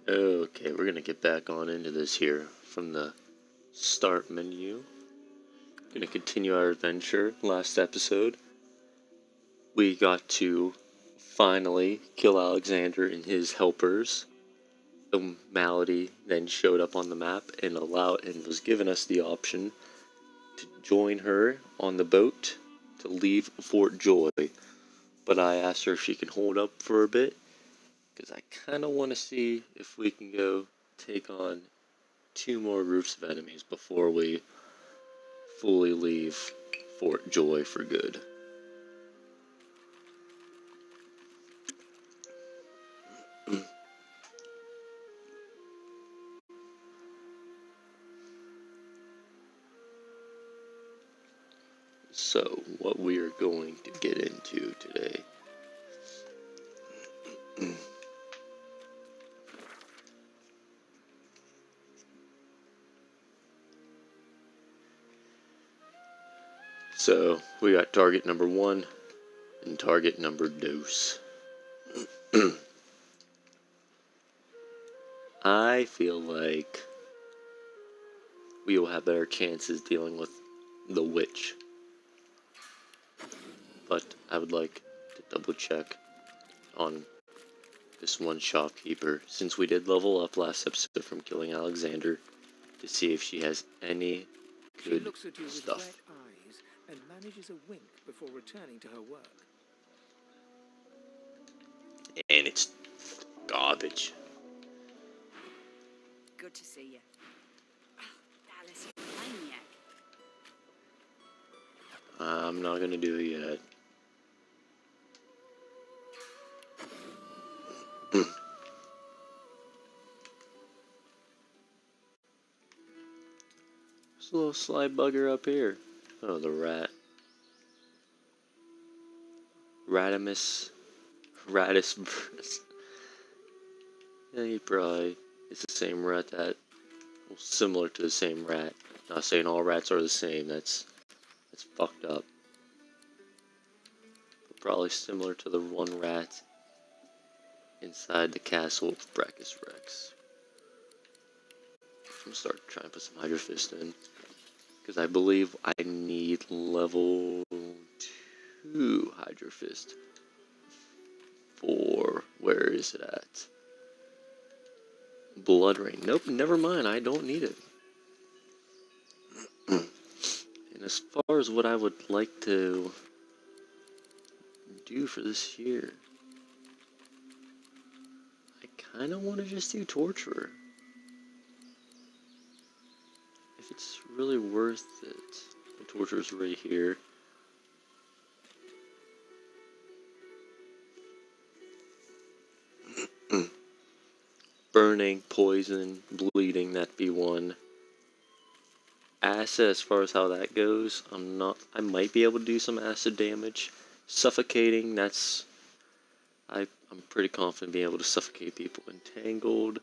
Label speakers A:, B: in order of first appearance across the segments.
A: Okay, we're gonna get back on into this here from the start menu. Gonna continue our adventure. Last episode, we got to finally kill Alexander and his helpers. The malady then showed up on the map and was given us the option to join her on the boat to leave Fort Joy. But I asked her if she can hold up for a bit, because I kind of want to see if we can go take on 2 more groups of enemies before we fully leave Fort Joy for good. So, what we are going to get into today. So, we got target number 1 and target number 2. I feel like we will have better chances dealing with the witch. But I would like to double check on this one shopkeeper, since we did level up last episode from killing Alexander, to see if she has any good
B: She looks at you
A: stuff.
B: with wet eyes and manages a wink before returning to her work.
A: And it's garbage.
C: Good to see you. Dallas, you maniac.
A: I'm not gonna do it yet. There's a little sly bugger up here. Oh, the rat. Radimus. Radisburus. Yeah, he probably is the same rat that, well, similar to the same rat. Not saying all rats are the same, that's fucked up. But probably similar to the one rat inside the castle of Brachus Rex. I'm gonna start trying to put some Hydro Fist in, because I believe I need level 2 Hydro Fist for, where is it at? Blood Rain. Nope, never mind, I don't need it. And as far as what I would like to do for this year, I kind of want to just do Torturer. If it's really worth it. The Torturer's right here. Burning, poison, bleeding, that'd be one. Acid, as far as how that goes, I might be able to do some acid damage. Suffocating, I'm pretty confident being able to suffocate people. Entangled,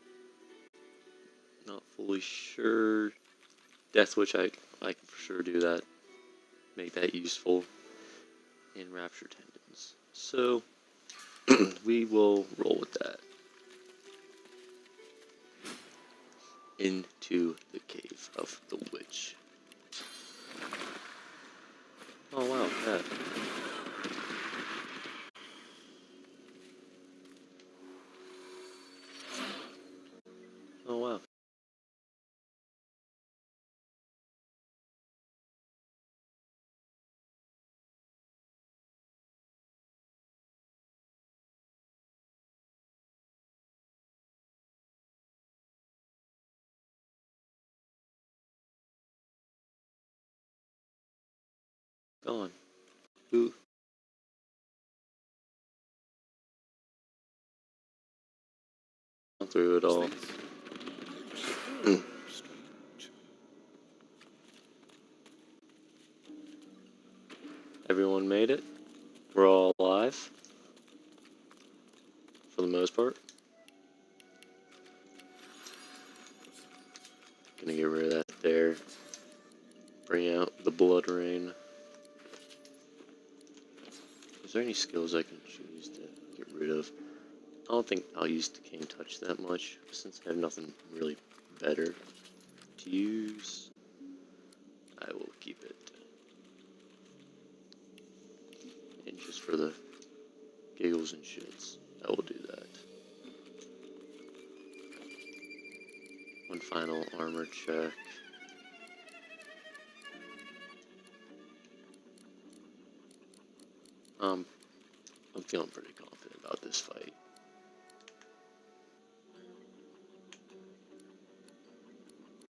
A: not fully sure. Death Witch, I can for sure do that. Make that useful. And Rapture Tendons. So, we will roll with that. Into the Cave of the Witch. Oh wow, yeah. Oh wow. Gone. Ooh. Gone through it all. Everyone made it. We're all alive. For the most part. Gonna get rid of that there. Bring out the Blood Rain. Is there any skills I can choose to get rid of? I don't think I'll use Decaying Touch that much, since I have nothing really better to use. I will keep it. And just for the giggles and shits, I will do that. One final armor check. I'm feeling pretty confident about this fight.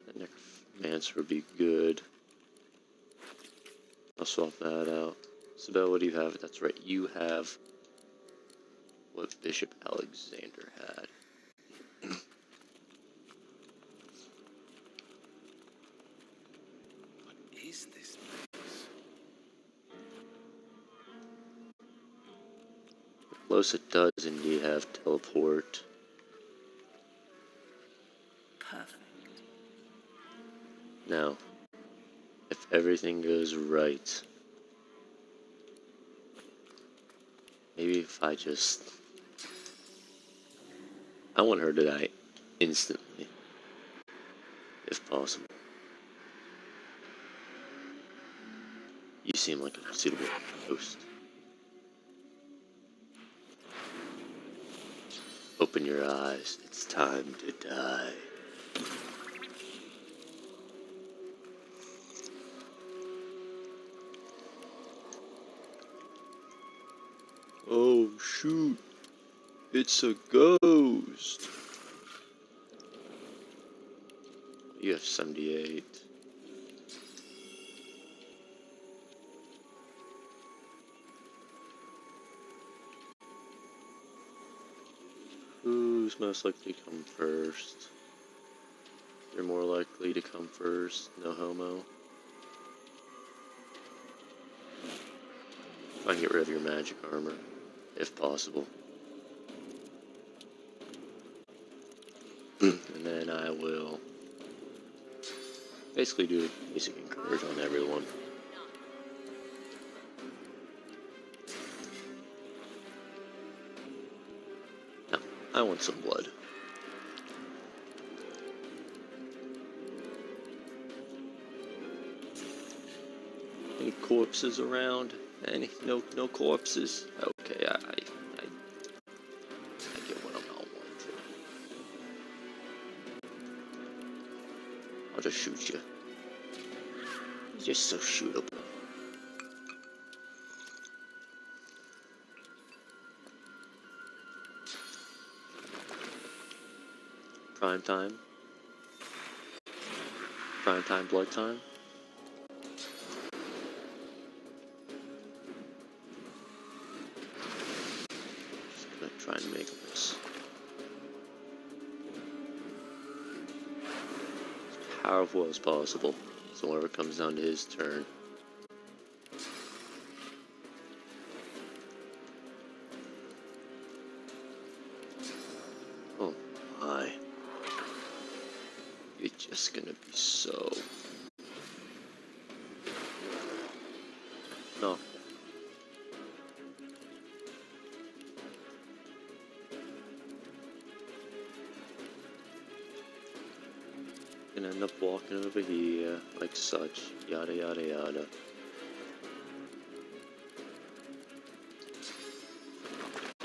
A: That Necromancer would be good. I'll swap that out. Sibel, what do you have? That's right, you have what Bishop Alexander had.
B: What is this place?
A: Losa does indeed have teleport.
C: Perfect.
A: Now, if everything goes right, maybe if I want her to die instantly, if possible. You seem like a suitable host. Open your eyes, it's time to die. Oh shoot, it's a ghost. You have 78. Who's most likely to come first? You're more likely to come first, no homo. Try and get rid of your magic armor, if possible. And then I will basically do a basic encourage on everyone. Now, I want some blood. Any corpses around? No corpses? Okay, I get what I'm not wanting. I'll just shoot you. You're just so shootable. Prime time. Prime time, blood time. Just gonna try and make this as powerful as possible. So whenever it comes down to his turn, oh my, you're just gonna be so no. Gonna end up walking over here like such, yada yada yada.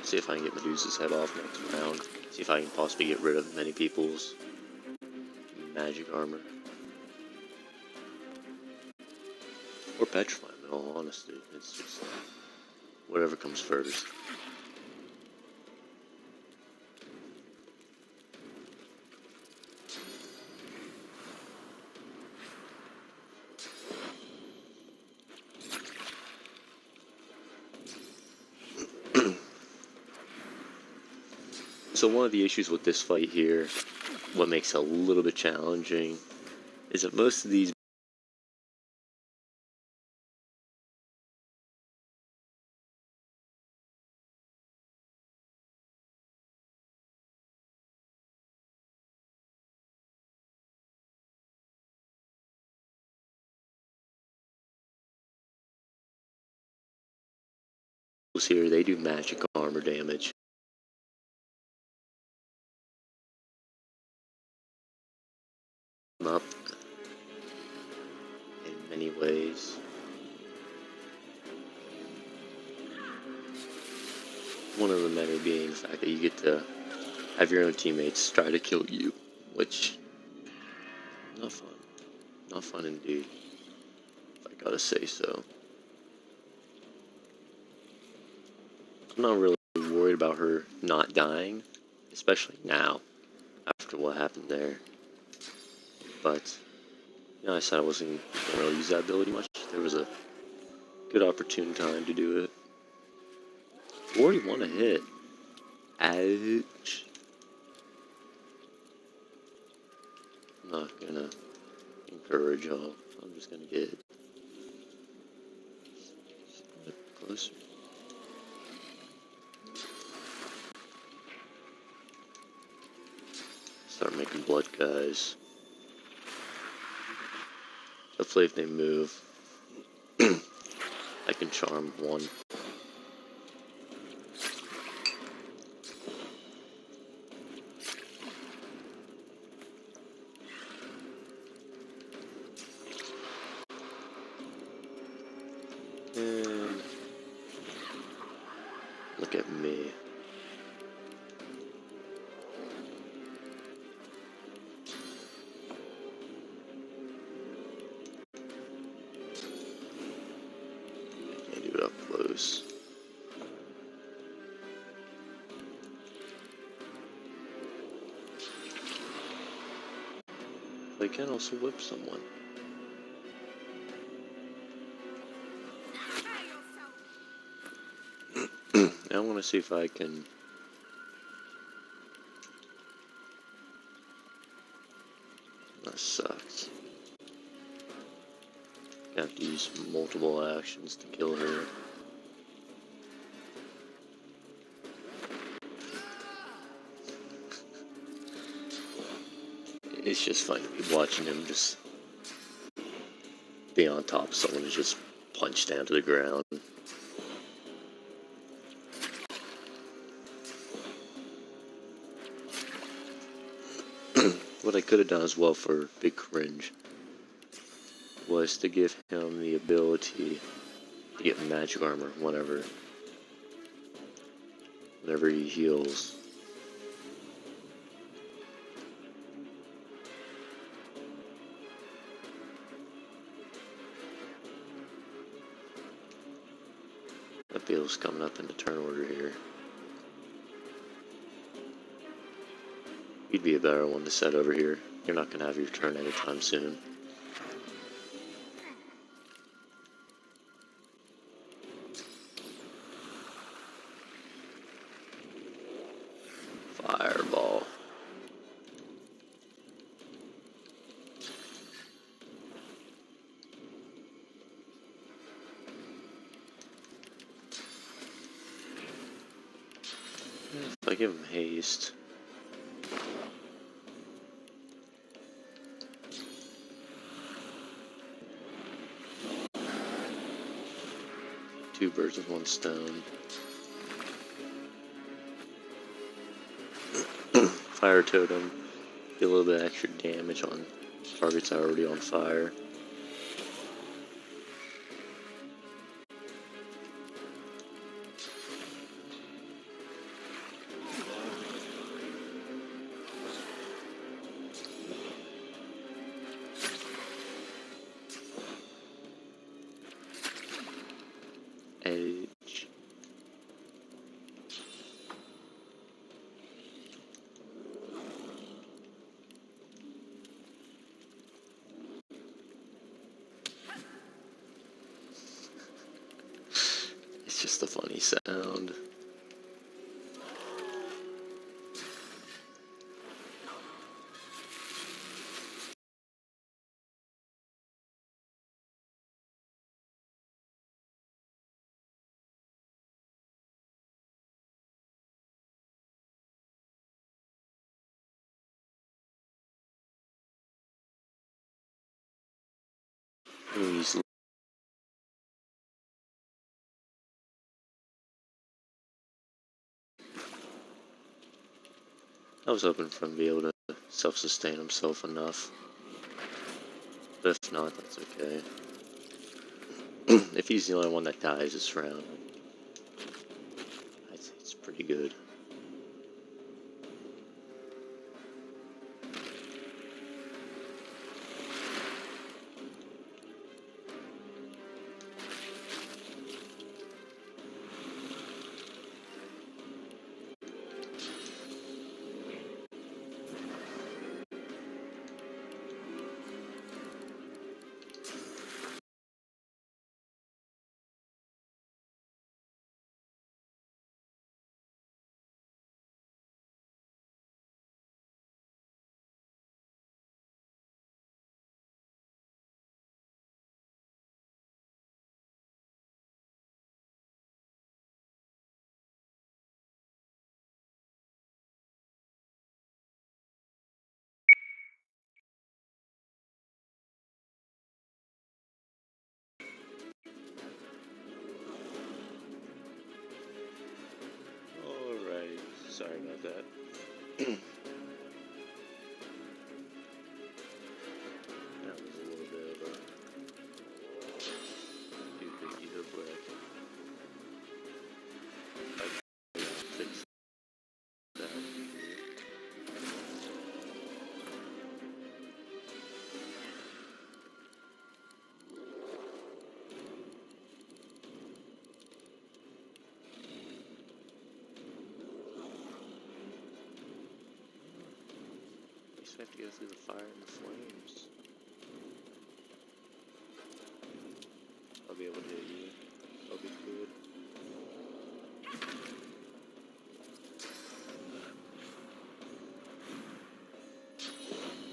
A: See if I can get Medusa's head off next round. See if I can possibly get rid of many people's magic armor. Or petrify them, in all honesty. It's just whatever comes first. So one of the issues with this fight here, what makes it a little bit challenging, is that most of these here, they do magic armor damage. him up in many ways. One of the many being the fact that you get to have your own teammates try to kill you, which not fun. Not fun indeed, if I gotta say so. I'm not really worried about her not dying, especially now, after what happened there. But, you know, I said I wasn't going to really use that ability much. There was a good opportune time to do it. 41 a hit. Ouch. I'm not gonna encourage y'all. I'm just gonna get closer. Start making blood guys. Hopefully if they move, I can charm one. And look at me. I can't do it up close. I can also whip someone. I want to see if I can. That sucks. I have to use multiple actions to kill her. It's just fun to be watching him just be on top of someone and just punch down to the ground. What I could have done as well for Big Cringe was to give him the ability to get magic armor whenever he heals. That bill's coming up into turn order here. You'd be a better one to set over here. You're not going to have your turn anytime soon. Fireball. If I give him haste. Two birds with one stone. Fire totem. Get a little bit extra damage on targets already on fire. Edge. It's just a funny sound. He's I was hoping for him to be able to self-sustain himself enough. But if not, that's okay. If he's the only one that dies this round, I'd say it's pretty good. Alright, sorry about that. That was a little bit of a doohickey the brick. I fix that. I have to go through the fire and the flames. I'll be able to hit you. I'll be good.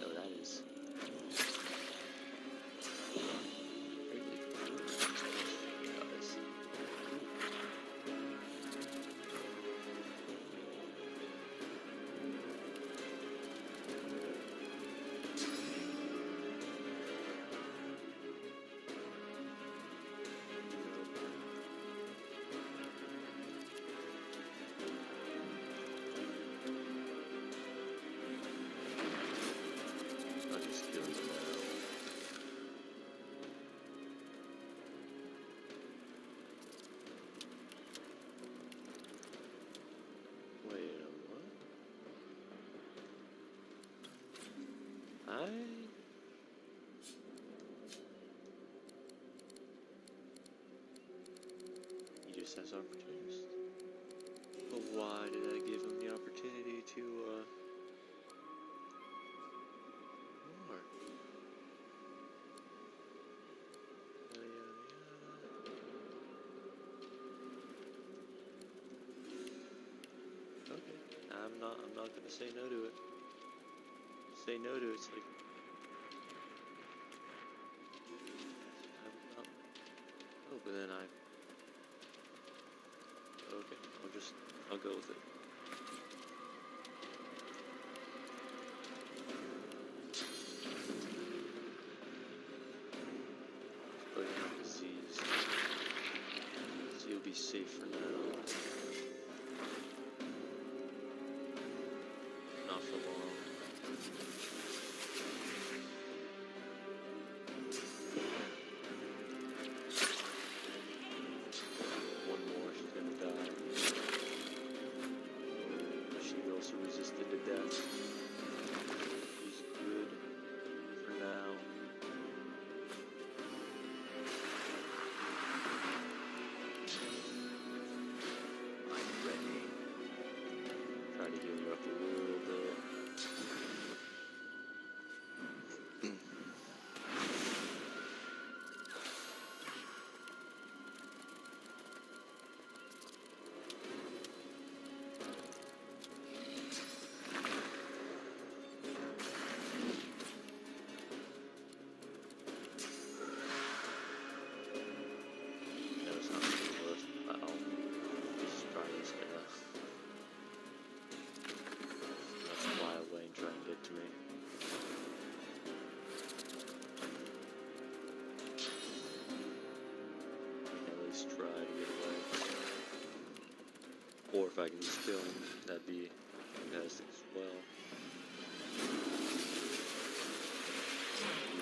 A: No, that is really cool. Guys. I'll just kill you now. Wait a what? He just has opportunities. But why did I give him the opportunity to, more? Yada, yada, yada. Okay. I'm not gonna say no to it. Say no to it's like I'm not. Oh, but then okay, I'll go with it. Put in disease. So you'll be safe for now. Not for long. One more, she's gonna die. She also resisted to death. She's good for now. I'm ready. Try to heal her up a little bit. No, it's not really worth. I'll just try this guy. Let's fly away and try and get to me. At least try to get away. Or if I can just kill him, that'd be fantastic as well.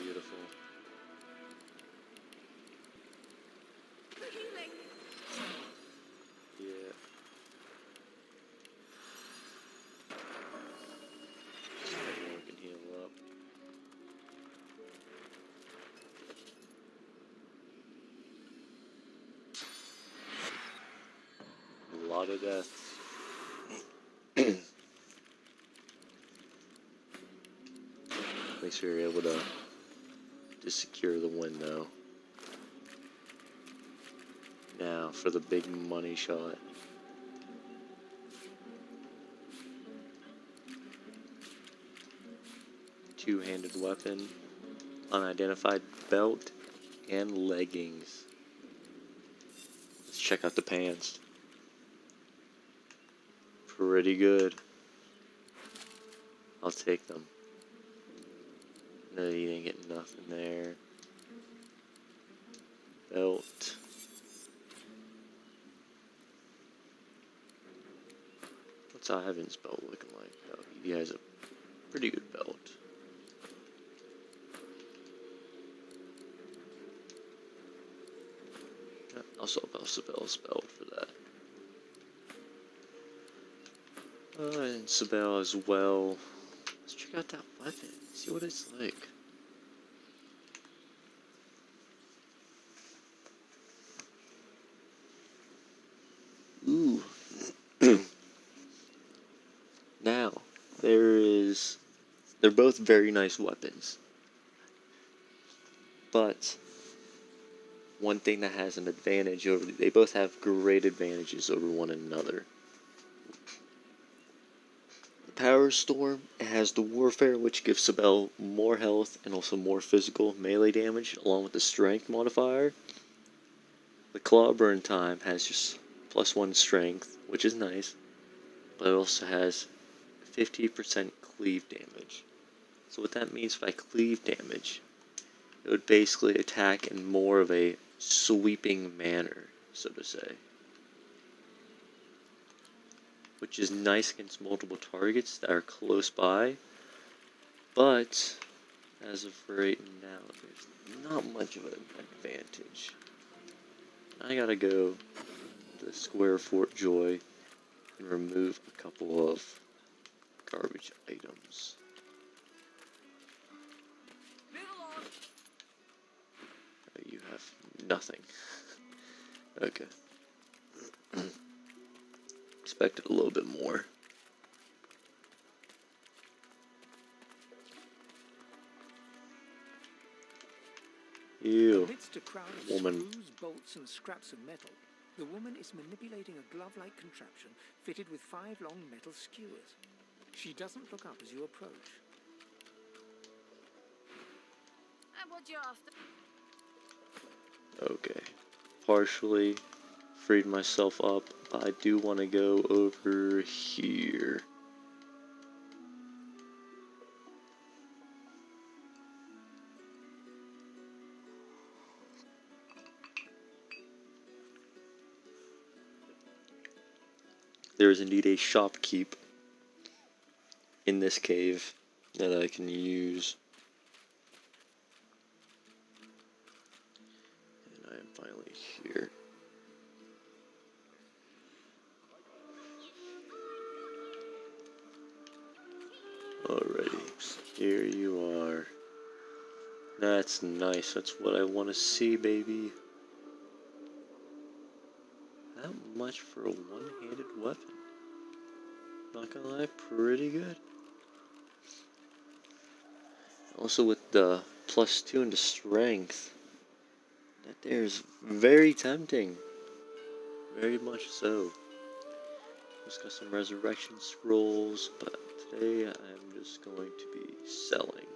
A: Beautiful. auto deaths. Make sure you're able to secure the win though. Now for the big money shot. Two-handed weapon, unidentified belt, and leggings. Let's check out the pants. Pretty good. I'll take them. No, you didn't get nothing there. Belt. What's Ivan's belt looking like? Oh, he has a pretty good belt. Also, Sabelle's belt for that. And Sabelle as well. Let's check out that weapon. See what it's like. Ooh. Now, they're both very nice weapons. But one thing that has an advantage over, they both have great advantages over one another. The Power Storm, it has the Warfare, which gives Sabelle more health and also more physical melee damage, along with the Strength modifier. The Claw Burn Time has just +1 Strength, which is nice, but it also has 50% cleave damage. So what that means by cleave damage, it would basically attack in more of a sweeping manner, so to say. Which is nice against multiple targets that are close by, but as of right now, there's not much of an advantage. I gotta go to Square Fort Joy and remove a couple of garbage items. You have nothing. Okay. Expected a little bit more. Ew.
B: Amidst a crowd of
A: Woman.
B: screws, bolts, and scraps of metal, the woman is manipulating a glove-like contraption fitted with 5 long metal skewers. She doesn't look up as you approach.
C: And what you after?
A: Okay. Partially freed myself up, but I do want to go over here. There is indeed a shopkeep in this cave that I can use. And I am finally here. Alrighty, here you are. That's nice, that's what I want to see, baby. That much for a one-handed weapon. Not gonna lie, pretty good. Also with the +2 into strength, that there's very tempting. Very much so. Just got some resurrection scrolls, but today I'm just going to be selling.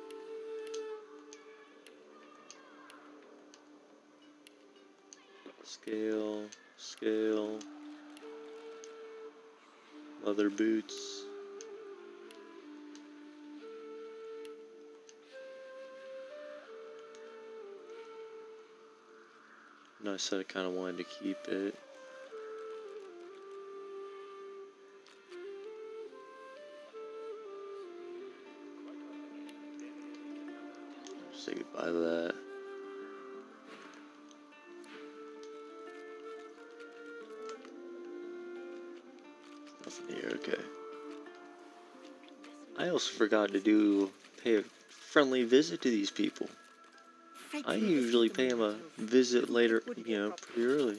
A: Scale. Leather boots. And I said I kind of wanted to keep it. Say goodbye to that. Nothing here, okay. I also forgot to pay a friendly visit to these people. I usually pay them a visit later, pretty early.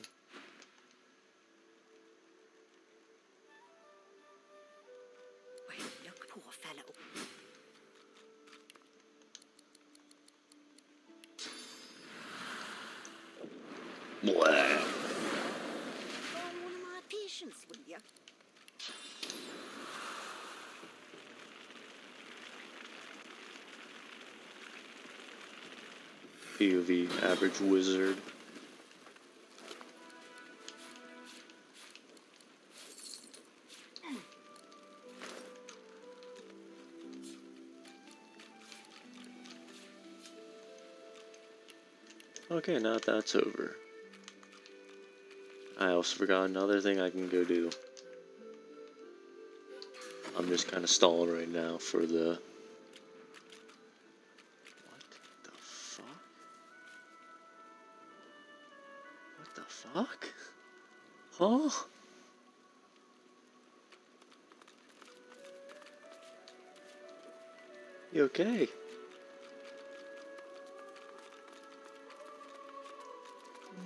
C: Poor fellow.
A: Blah.
C: Oh, one of my patients, will you?
A: POV average wizard. Okay, now that's over. I also forgot another thing I can go do. I'm just kind of stalling right now for the... What the fuck? What the fuck? Huh? You okay?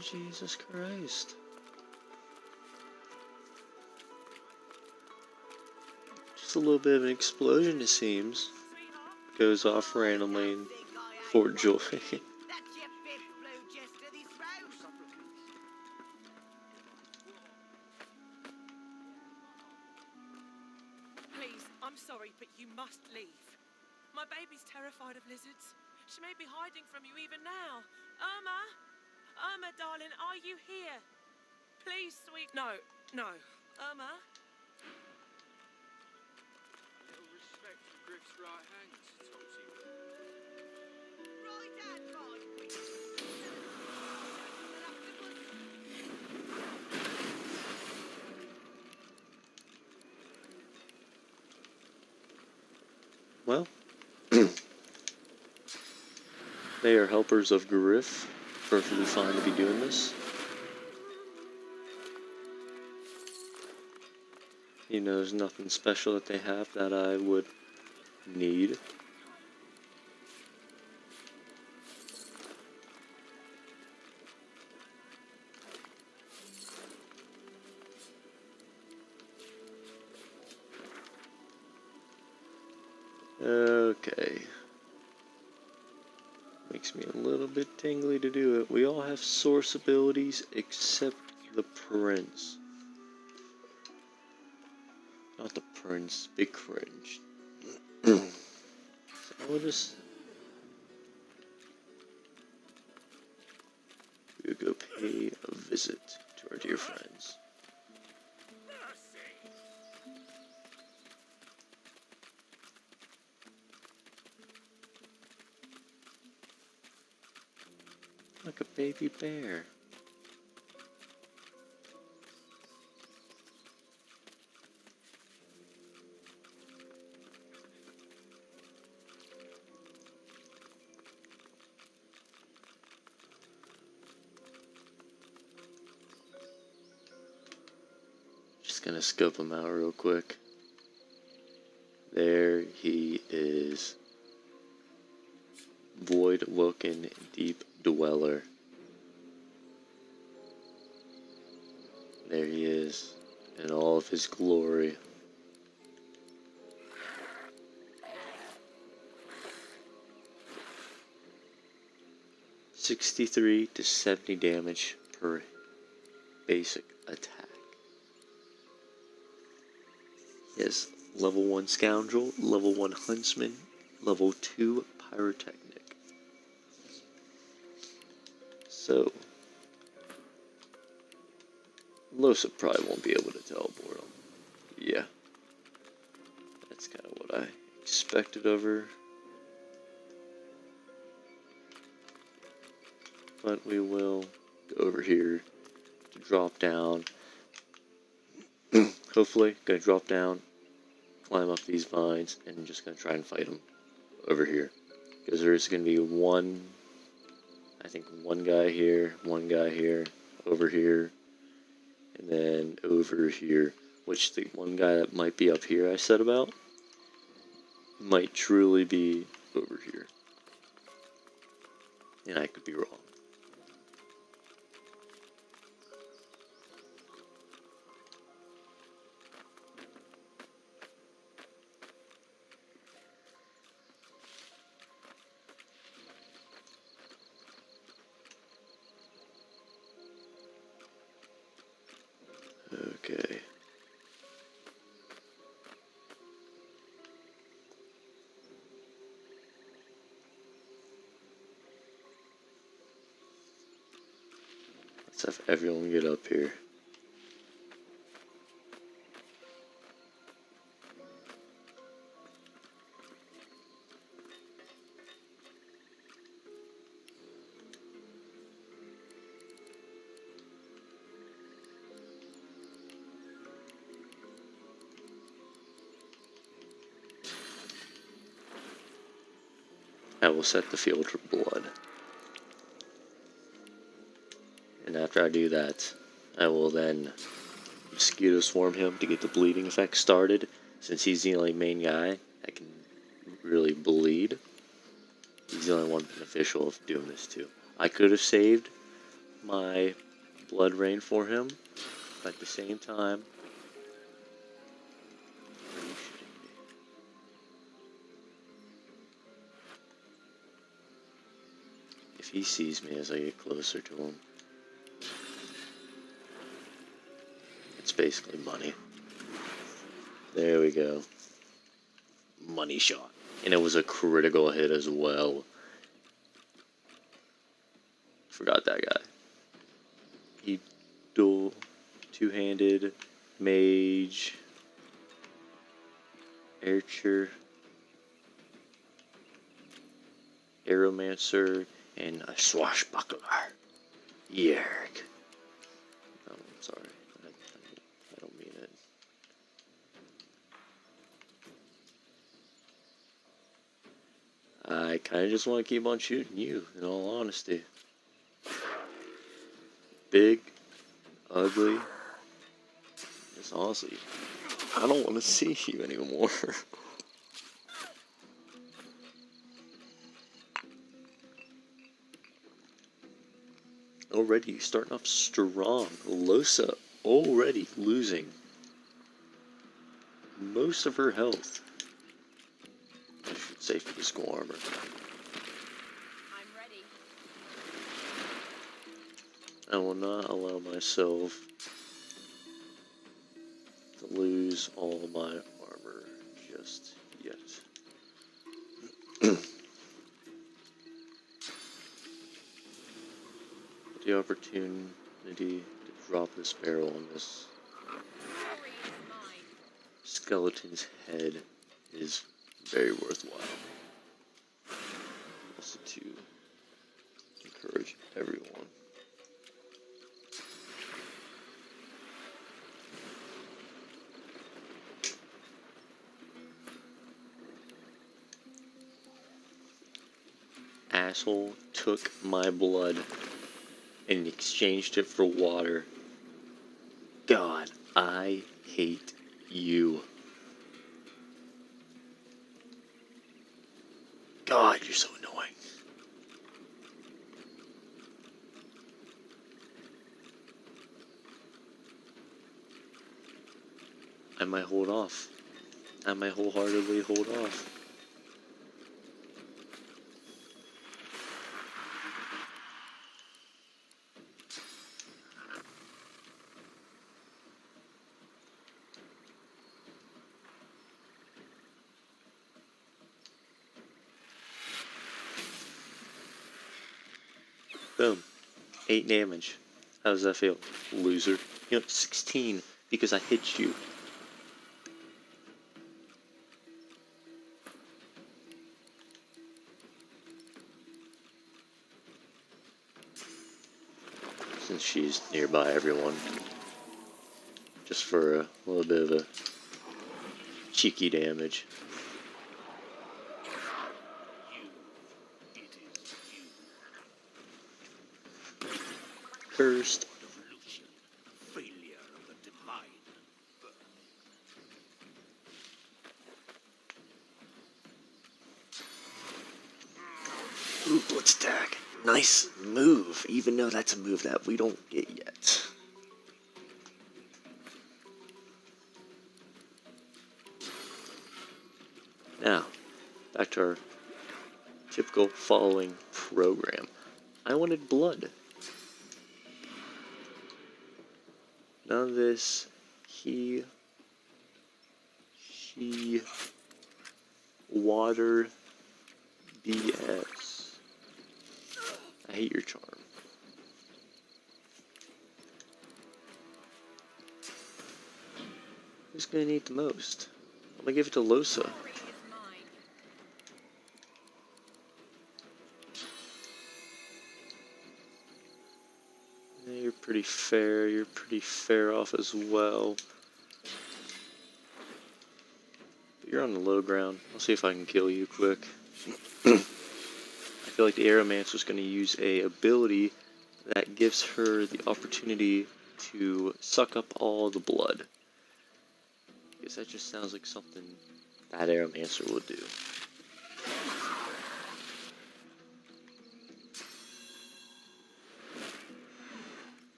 A: Jesus Christ. Just a little bit of an explosion, it seems. Goes off randomly in Fort Joy.
D: Please, I'm sorry, but you must leave. My baby's terrified of lizards. She may be hiding from you even now. Irma? Irma, darling, are you here? Please, sweet... No. Irma?
E: Little respect for Griff's right hand, Topsy.
D: Right hand, Mike.
A: Well, they are helpers of Griff. Perfectly fine to be doing this. You know, there's nothing special that they have that I would need. Okay. Makes me a little bit tingly to do it. We all have source abilities except the prince. Not the prince, big cringe. So we'll just... We'll go pay a visit to our dear friends. Like a baby bear. Just gonna scope him out real quick. There he is. Void Woken Deep Dweller. There he is, in all of his glory. $63 to 70 damage per basic attack. He has level 1 Scoundrel, level 1 Huntsman, level 2 Pyrotechnic. So, Losa probably won't be able to teleport him. Yeah. That's kind of what I expected of her. But we will go over here to drop down. Hopefully, gonna drop down, climb up these vines, and I'm just gonna try and fight him over here. Because there's gonna be one guy here, over here, and then over here. Which the one guy that might be up here I said about might truly be over here. And I could be wrong. Let's have everyone get up here. I will set the field for blood. And after I do that, I will then mosquito swarm him to get the bleeding effect started. Since he's the only main guy that can really bleed, he's the only one beneficial of doing this too. I could have saved my blood rain for him, but at the same time, are you shitting me? If he sees me as I get closer to him, it's basically money. There we go. Money shot. And it was a critical hit as well. Forgot that guy. He dual two-handed mage archer aeromancer and a swashbuckler. Yerk. Oh, I'm sorry. I don't mean it. I kind of just want to keep on shooting you, in all honesty. Big, ugly. Just honestly, I don't want to see you anymore. Already starting off strong. Losa already losing most of her health. I should say physical armor.
C: I'm ready.
A: I will not allow myself to lose all my armor just yet. The opportunity to drop this barrel on this
C: Glory is mine.
A: skeleton's head is very worthwhile. Also to encourage everyone. Asshole took my blood and exchanged it for water. God, I hate you. God, you're so annoying. I might hold off. I might wholeheartedly hold off. Boom. 8 damage. How does that feel? Loser. You know, 16 because I hit you. Since she's nearby everyone. Just for a little bit of a cheeky damage. Cursed.
E: Failure of the divine.
A: Ooh, blitz attack. Nice move, even though that's a move that we don't get yet. Now, back to our typical following program. I wanted blood. None of this she, water, BS. I hate your charm. Who's gonna need the most? I'm gonna give it to Losa.
C: Glory is mine.
A: Yeah, you're pretty fair. You're pretty fair off as well. But you're on the low ground. I'll see if I can kill you quick. I feel like the Aeromancer's going to use a ability that gives her the opportunity to suck up all the blood. Because that just sounds like something that Aeromancer would do.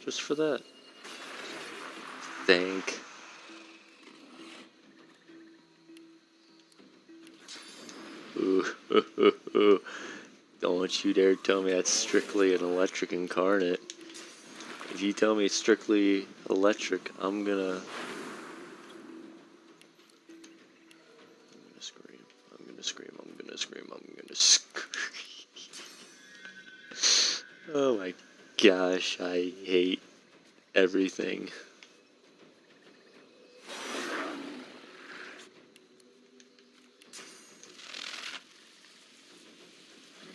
A: Just for that. Thank. Ooh, don't you dare tell me that's strictly an electric incarnate. If you tell me it's strictly electric, I'm gonna scream. I'm gonna scream. I'm gonna scream. I'm gonna scream. Oh my gosh, I hate everything.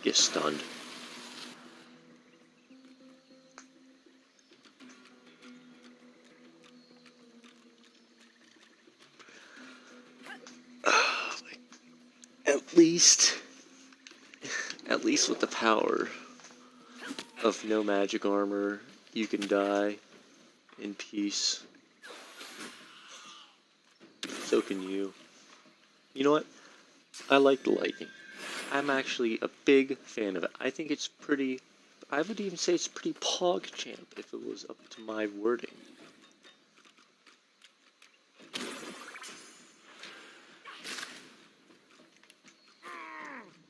A: Get stunned. At least with the power of no magic armor, you can die in peace. So can you. You know what? I like the lightning. I'm actually a big fan of it. I think it's pretty... I would even say it's pretty PogChamp if it was up to my wording.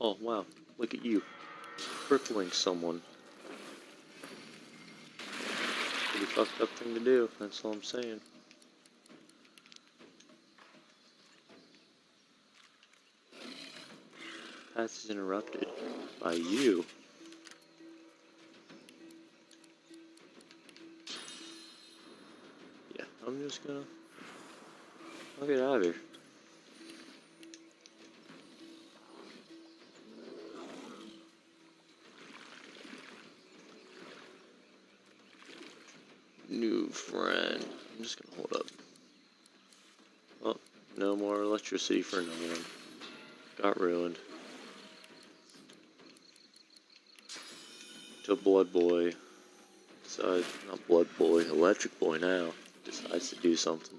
A: Oh, wow. Look at you. Crippling someone. Pretty fucked up thing to do, that's all I'm saying. Path is interrupted by you. Yeah, I'm just gonna... I'll get out of here. New friend. I'm just gonna hold up. Oh, no more electricity for no one. Got ruined. Till Blood Boy decides, not Blood Boy, Electric Boy now, decides to do something.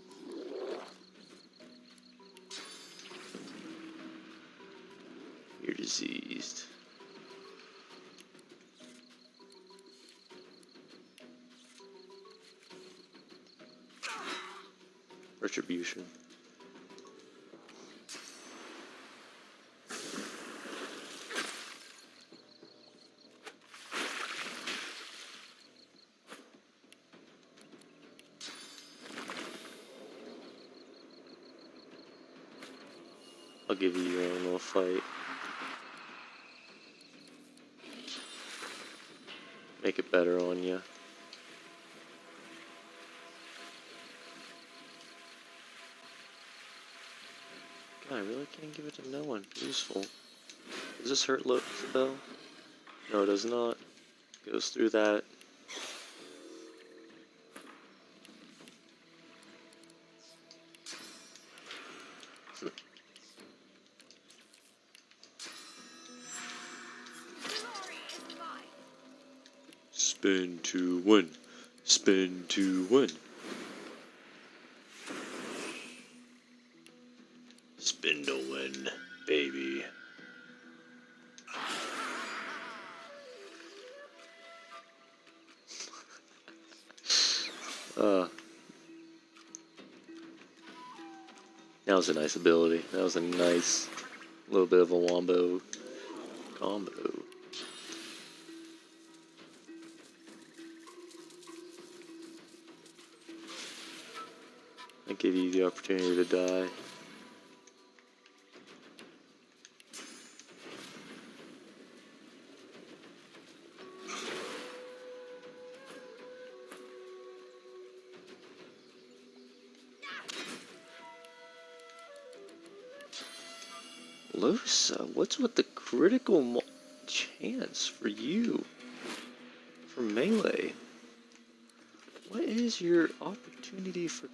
A: You're diseased. Retribution. I'll give you your own little fight. Make it better on you. God, I really can't give it to no one. Useful. Does this hurt though? No, it does not. Goes through that.
C: Glory is mine.
A: Spin to win. Spin to win. Spin to win, baby. That was a nice ability. That was a nice little bit of a wombo combo. I give you the opportunity to die. Closer. What's with the critical chance for you? For melee? What is your opportunity for...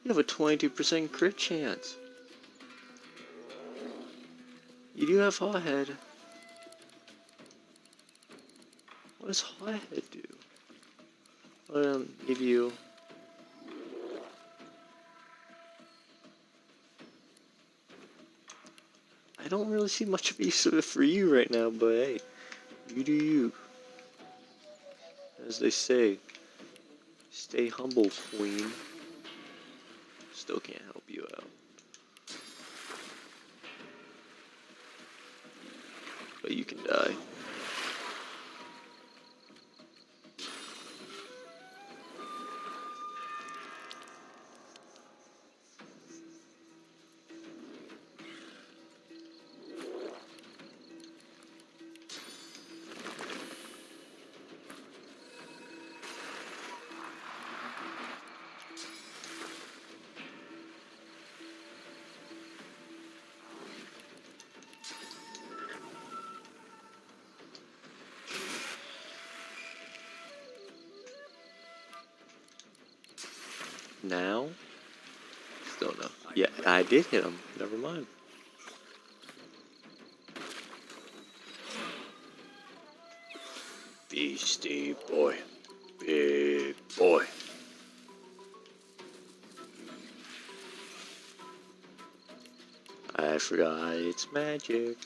A: You have a 22% crit chance. You do have Hothead. What does Hothead do? Give you... I don't really see much of use of it for you right now, but hey, you do you. As they say, stay humble, queen. Still can't help you out. But you can die. Now? Still no. Yeah, I did hit him. Never mind. Beastie boy. Big boy. I forgot it's magic.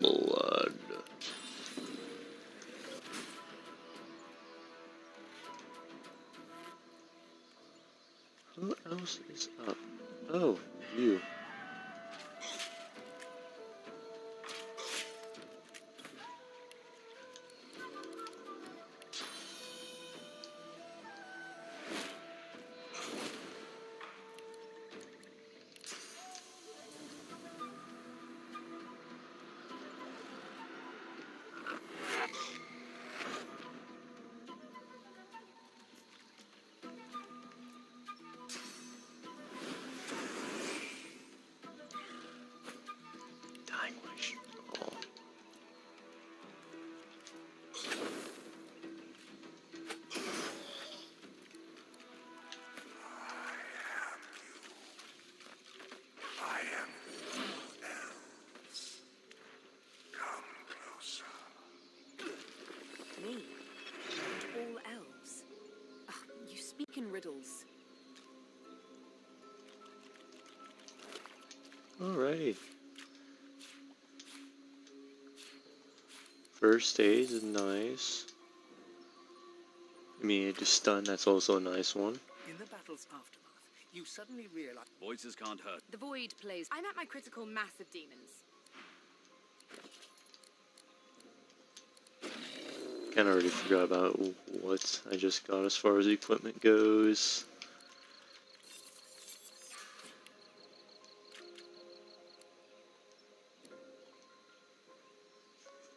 A: Blood. Who else is up? Oh, you. Dying wish. Oh.
F: I am elves. Come closer.
C: Me? All elves? Ugh, you speak in riddles.
A: Alrighty. First aid is nice. I mean, to stun, that's also a nice one.
B: In the battle's aftermath, you suddenly realize...
E: Voices can't hurt.
C: The void plays. I'm at my critical mass of demons.
A: Kinda already forgot about what I just got as far as equipment goes.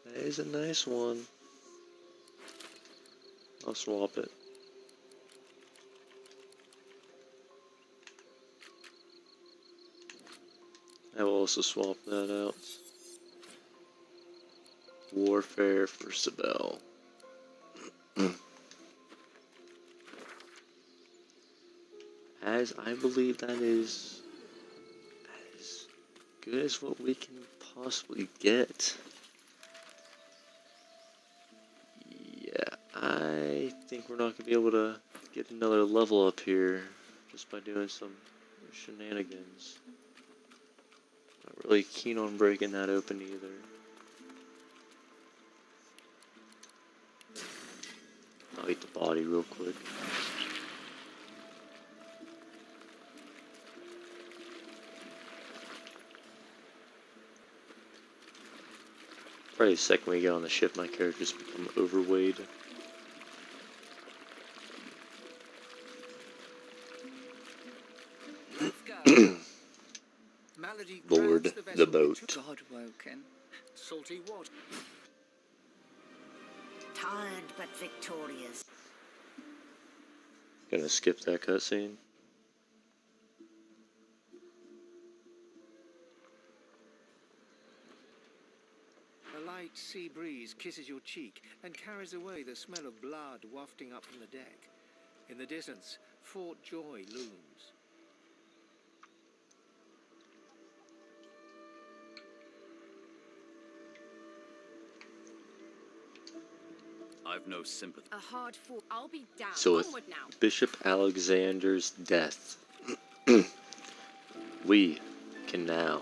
A: That is a nice one. I'll swap it. I will also swap that out. Warfare for Sibel. As I believe that is as good as what we can possibly get. Yeah, I think we're not going to be able to get another level up here just by doing some shenanigans. Not really keen on breaking that open either. I'll eat the body real quick. Probably the second we get on the ship, my character's become overweight.
B: Let's go. Malady
A: Board
B: grabs
A: the
B: vessel
A: boat.
B: into God woken. Salty water.
G: Tired but victorious.
A: Gonna skip that cutscene.
B: A light sea breeze kisses your cheek and carries away the smell of blood wafting up from the deck. In the distance, Fort Joy looms.
E: I've no sympathy.
C: A hard fought. I'll be down.
A: So with
C: Onward now.
A: Bishop Alexander's death, we can now,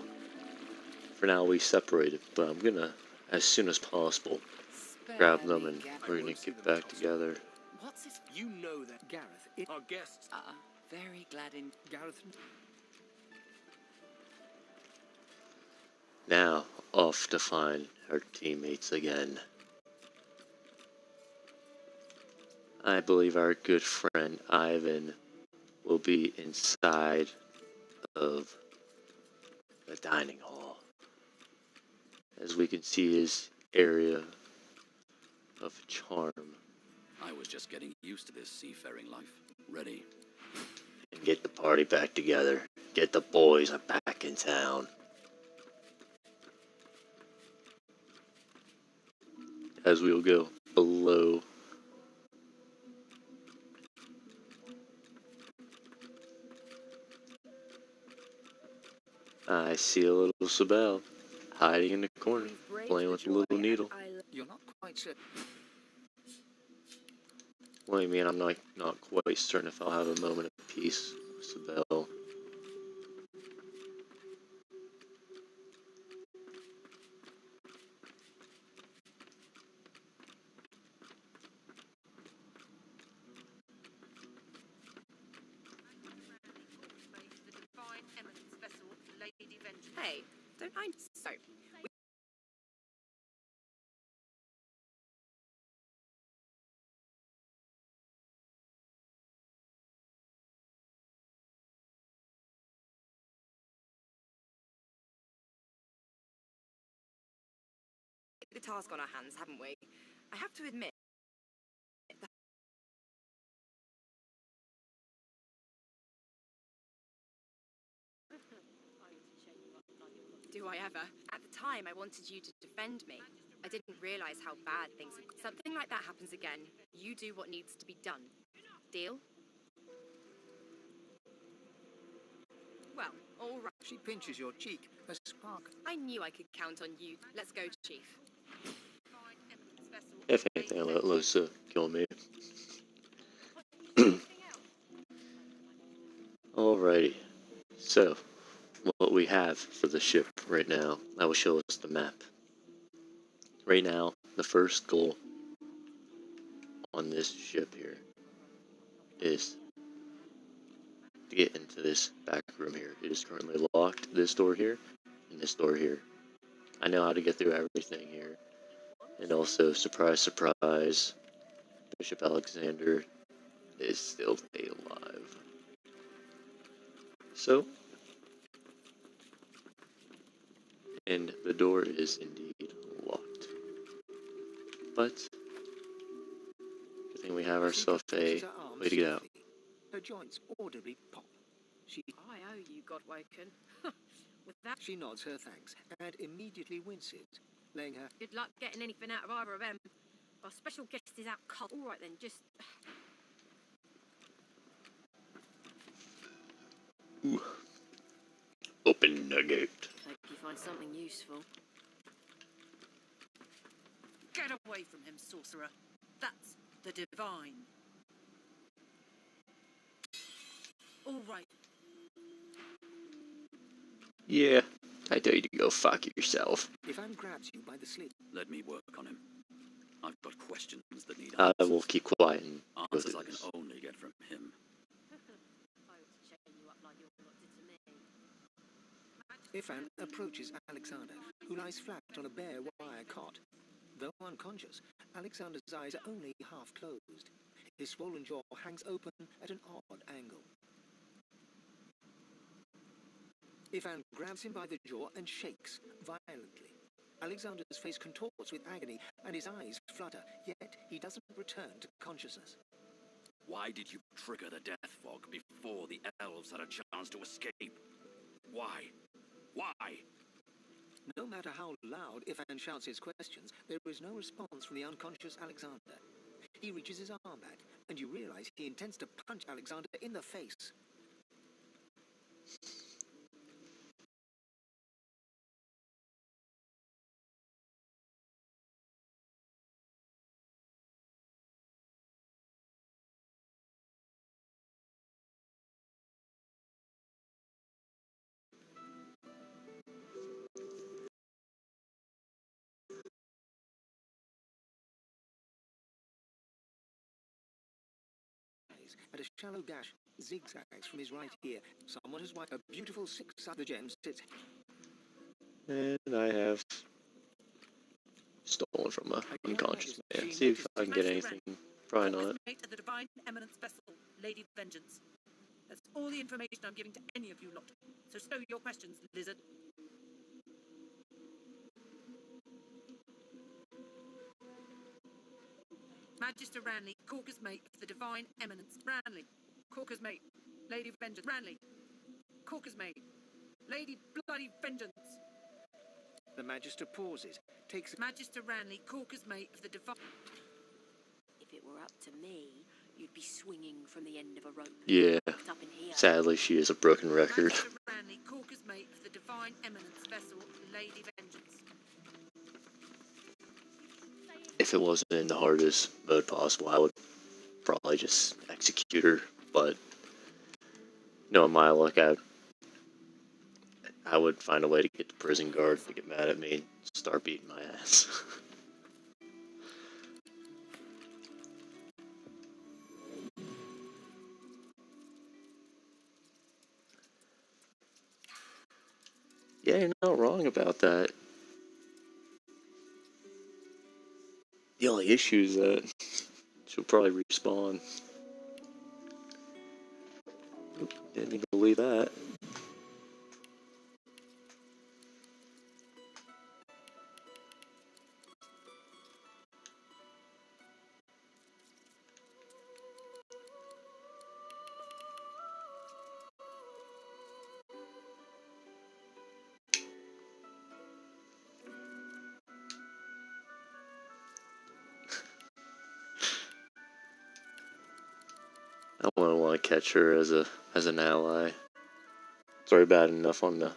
A: for now we separated, but I'm gonna, as soon as possible, grab them and we're gonna get back together.
C: What's his?
B: You know that Gareth.
E: Our guests.
C: Very glad in.
B: Gareth.
A: Now, off to find our teammates again. I believe our good friend Ivan will be inside of the dining hall. As we can see his area of charm.
E: I was just getting used to this seafaring life. Ready.
A: And get the party back together. Get the boys back in town. As we will go below. I see a little Sibel hiding in the corner, playing with a little needle.
B: You're not quite certain.
A: What do you mean I'm not quite certain if I'll have a moment of peace with Sibel?
C: Hey, don't mind. So, the task on our hands, haven't we? I have to admit. Do I ever? At the time, I wanted you to defend me. I didn't realize how bad things had got. Something like that happens again. You do what needs to be done. Deal? Well, all right.
B: She pinches your cheek. A spark.
C: I knew I could count on you. Let's go, Chief.
A: If anything, I'll let Losa kill me. Alrighty. So, what we have for the ship right now, I will show us the map. Right now, the first goal on this ship here is to get into this back room here. It is currently locked, this door here, and this door here. I know how to get through everything here. And also, surprise, surprise, Bishop Alexander is still alive. So, and the door is indeed locked. But, good thing we have ourselves a way to get out.
B: Her joints audibly pop.
C: I owe you, Godwoken. With that,
B: She nods her thanks and immediately winces, laying her.
C: good luck getting anything out of either of them. Our special guest is out cold. All right then, just
A: Ooh. Open the gate.
C: hope you find something useful.
H: Get away from him, sorcerer. That's the divine. All right.
A: Yeah, I tell you to go fuck yourself.
B: If Anne grabs you by the sleeve,
E: Let me work on him. I've got questions that need
A: I
E: answers.
A: will keep quiet and go
E: Answers
A: through
E: I can
A: this.
E: only get from him.
C: you up like you're allotted to me.
B: if Anne approaches Alexander, who lies flat on a bare wire cot. Though unconscious, Alexander's eyes are only half closed. His swollen jaw hangs open at an odd angle. Ivan grabs him by the jaw and shakes violently. Alexander's face contorts with agony and his eyes flutter, yet he doesn't return to consciousness.
I: Why did you trigger the death fog before the elves had a chance to escape? Why? Why?
B: No matter how loud Ivan shouts his questions, there is no response from the unconscious Alexander. He reaches his arm back, and you realize he intends to punch Alexander in the face. At a shallow gash zigzags from his right ear. Someone has wiped a beautiful six-sided gem.
A: And I have stolen from a unconscious man. See if I can get anything. Probably not.
H: Mate of the divine eminence vessel, Lady Vengeance. That's all the information I'm giving to any of you lot. So stow your questions, lizard. Magister Ranley, Corker's mate of the divine eminence. Ranley, Corker's mate, Lady Vengeance. Ranley, Corker's mate, Lady Bloody Vengeance.
B: The Magister pauses, takes a...
H: Magister Ranley, Corker's mate of the divine...
J: If it were up to me, you'd be swinging from the end of a rope.
A: Yeah.
J: Up in here.
A: Sadly, she is a broken record.
H: Magister Ranley, Corker's mate of the divine eminence vessel, Lady Vengeance.
A: If it wasn't in the hardest mode possible, I would probably just execute her. But knowing my luck, I would find a way to get the prison guard to get mad at me and start beating my ass. Yeah, you're not wrong about that. The only issue is that she'll probably respawn. Oop, didn't even believe that. I wouldn't want to catch her as an ally. It's already bad enough on the, I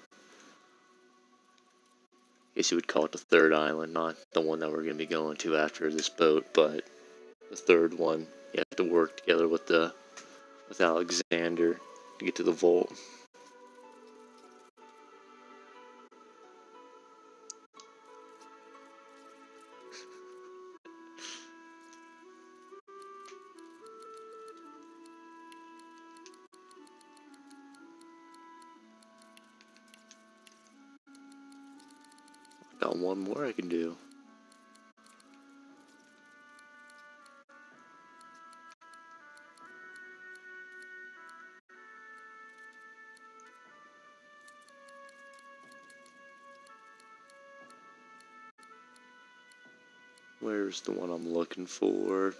A: guess you would call it the third island, not the one that we're going to be going to after this boat, but the third one. You have to work together with Alexander to get to the vault. Got one more I can do. Where's the one I'm looking for?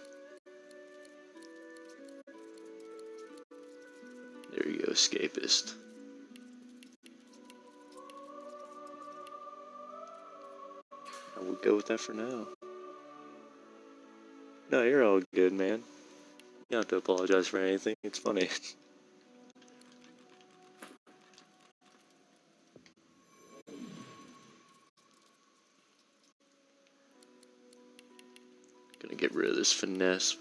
A: There you go, escapist. I will go with that for now. No, you're all good, man. You don't have to apologize for anything. It's funny. Gonna get rid of this finesse.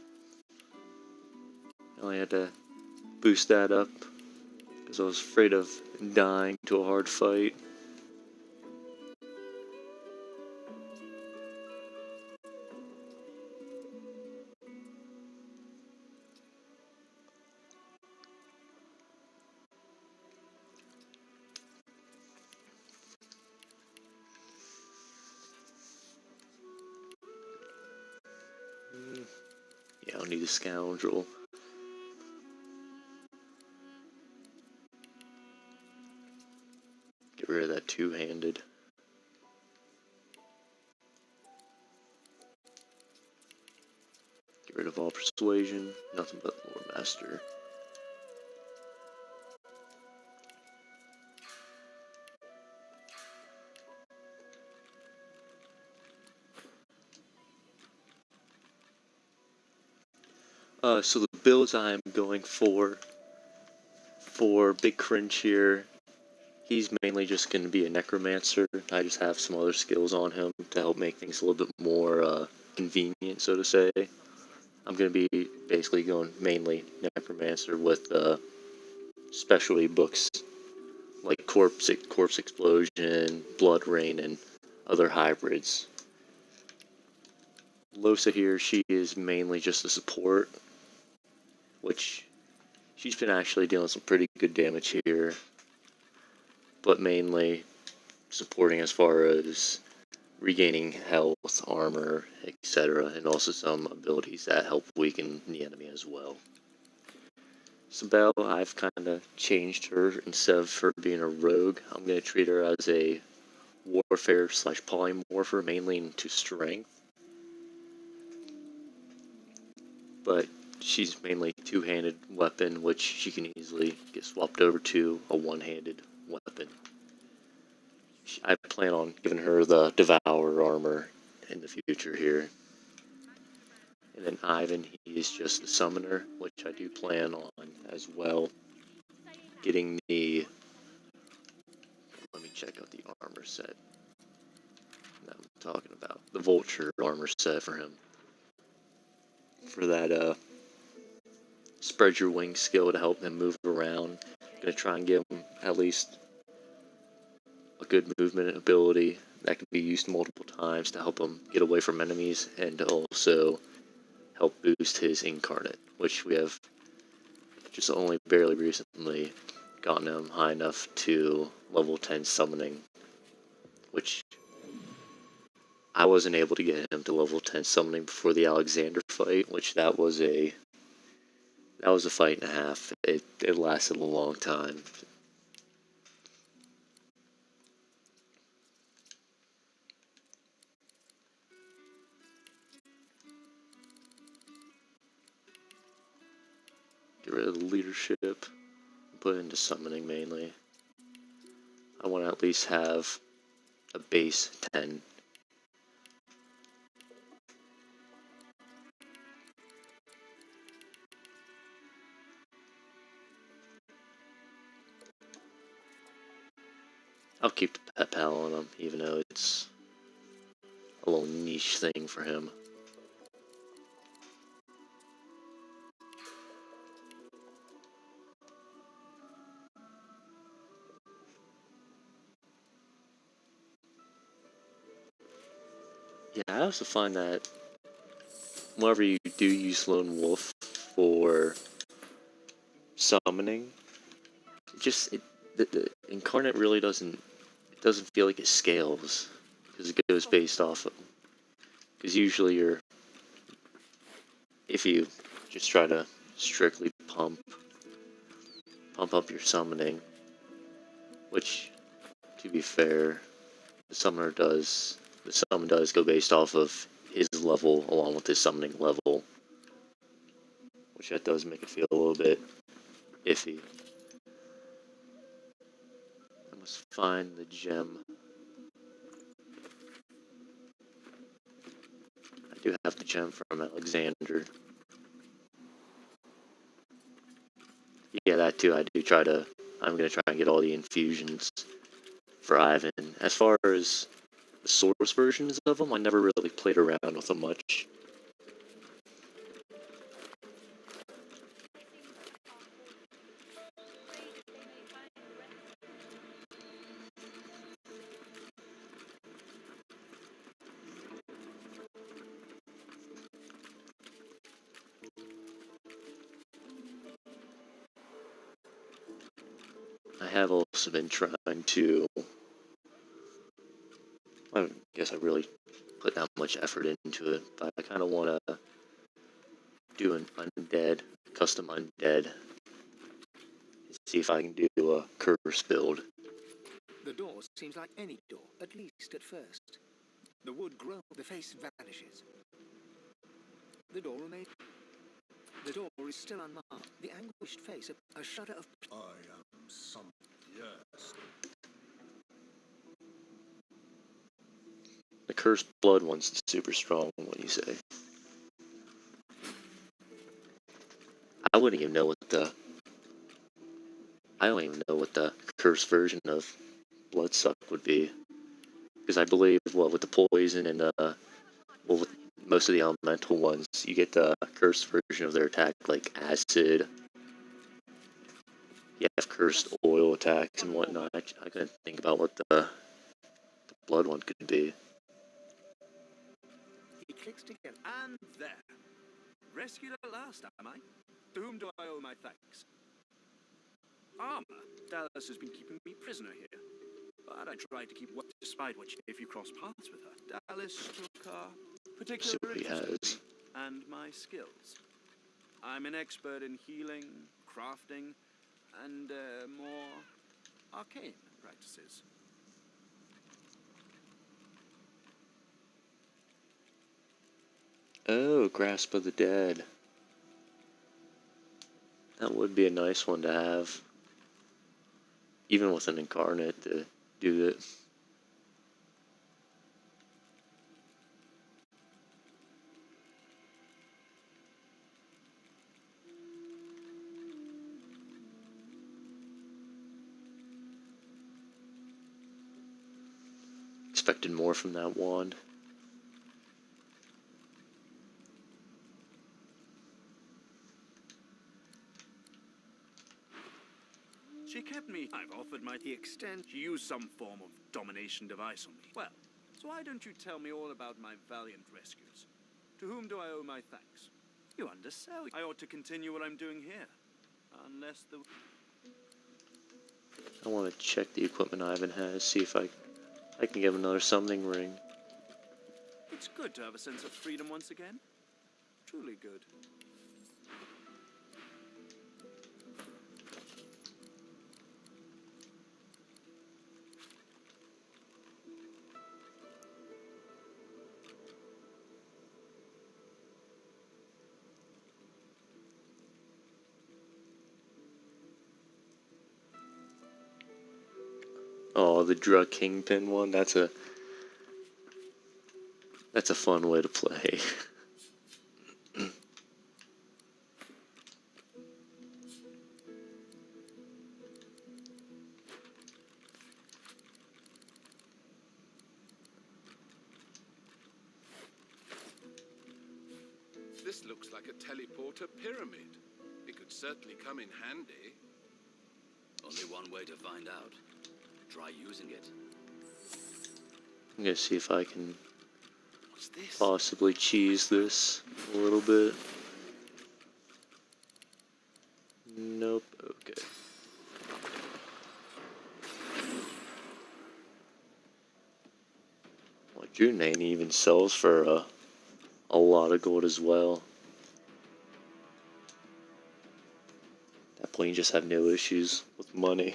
A: I only had to boost that up because I was afraid of dying to a hard fight. Tony the Scoundrel. Get rid of that two-handed. Get rid of all persuasion, nothing but Lord Master. So the builds I'm going for Big Cringe here, he's mainly just going to be a Necromancer. I just have some other skills on him to help make things a little bit more convenient, so to say. I'm going to be basically going mainly Necromancer with specialty books like Corpse Explosion, Blood Rain, and other hybrids. Losa here, she is mainly just a support, which she's been actually dealing some pretty good damage here, but mainly supporting as far as regaining health, armor, etc., and also some abilities that help weaken the enemy as well. Sabelle, I've kind of changed her. Instead of her being a rogue, I'm going to treat her as a warfare / polymorpher, mainly into strength. But she's mainly a two-handed weapon, which she can easily get swapped over to a one-handed weapon. I plan on giving her the Devour armor in the future here. And then Ivan, he is just the summoner, which I do plan on as well. Getting the... Let me check out the armor set that I'm talking about. The Vulture armor set for him. For that, spread your wings skill to help him move around. Gonna try and give him at least a good movement ability that can be used multiple times to help him get away from enemies and to also help boost his incarnate, which we have just only barely recently gotten him high enough to level 10 summoning, which I wasn't able to get him to level 10 summoning before the Alexander fight, which that was a fight and a half. It lasted a long time. Get rid of the leadership, put it into summoning mainly. I want to at least have a base 10. I'll keep the pet pal on him, even though it's a little niche thing for him. Yeah, I also find that whenever you do use Lone Wolf for summoning, the incarnate really doesn't feel like it scales, because it goes based off of, because usually if you just try to strictly pump up your summoning, which, to be fair, the summon does go based off of his level along with his summoning level, which that does make it feel a little bit iffy. I must find the gem. I do have the gem from Alexander. Yeah, that too. I'm gonna try and get all the infusions for Ivan. As far as the source versions of them, I never really played around with them much. I have also been trying to... I guess I really put that much effort into it, but I kind of want to do an undead, custom undead. See if I can do a curse build.
B: The door seems like any door, at least at first. The wood grows, the face vanishes. The door remains. The door is still unmarked. The anguished face, a shudder of...
F: I am some... Yes.
A: The cursed blood one's super strong, what do you say? I wouldn't even know what the... I don't even know what the cursed version of Bloodsuck would be. Because I believe, what, with the poison and, well, with most of the elemental ones, you get the cursed version of their attack, like acid. You have cursed oil attacks and whatnot. I couldn't think about what the blood one could be.
B: He clicks together.
I: And there. Rescued at last, am I? To whom do I owe my thanks? Armor. Dallas has been keeping me prisoner here. But I tried to keep what despite what if you cross paths with her. Dallas took particular interest in me and my skills. I'm an expert in healing, crafting, and more arcane practices.
A: Oh, Grasp of the Dead. That would be a nice one to have. Even with an incarnate to do it. Expected more from that wand.
I: She kept me. I've offered my extent. She used some form of domination device on me. Well, so why don't you tell me all about my valiant rescues? To whom do I owe my thanks? You undersell. I ought to continue what I'm doing here. Unless the...
A: I want to check the equipment Ivan has, see if I can give another summoning ring.
I: It's good to have a sense of freedom once again. Truly good.
A: Oh, the drug kingpin one, that's a fun way to play.
F: This looks like a teleporter pyramid. It could certainly come in handy.
I: Only one way to find out. Try using it.
A: I'm gonna see if I can
F: What's this?
A: possibly cheese this a little bit. Nope, okay. Well, Junane even sells for a lot of gold as well. That plane just have no issues with money.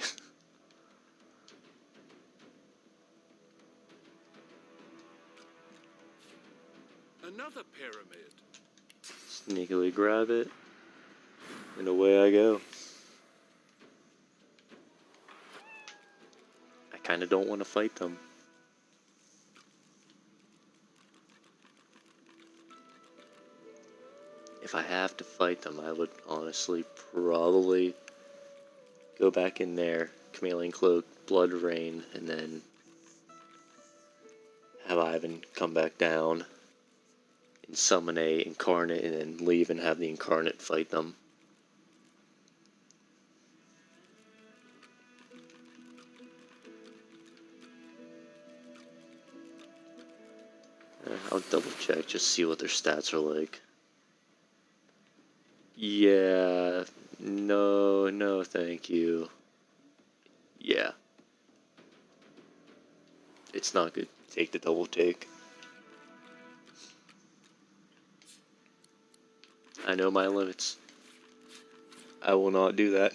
F: Another pyramid.
A: Sneakily grab it, and away I go. I kinda don't want to fight them. If I have to fight them, I would honestly probably go back in there, Chameleon Cloak, Blood Rain, and then have Ivan come back down and summon a incarnate and then leave and have the incarnate fight them. I'll double check, just see what their stats are like. Yeah, no, thank you. Yeah. It's not good. Take the double take. I know my limits. I will not do that.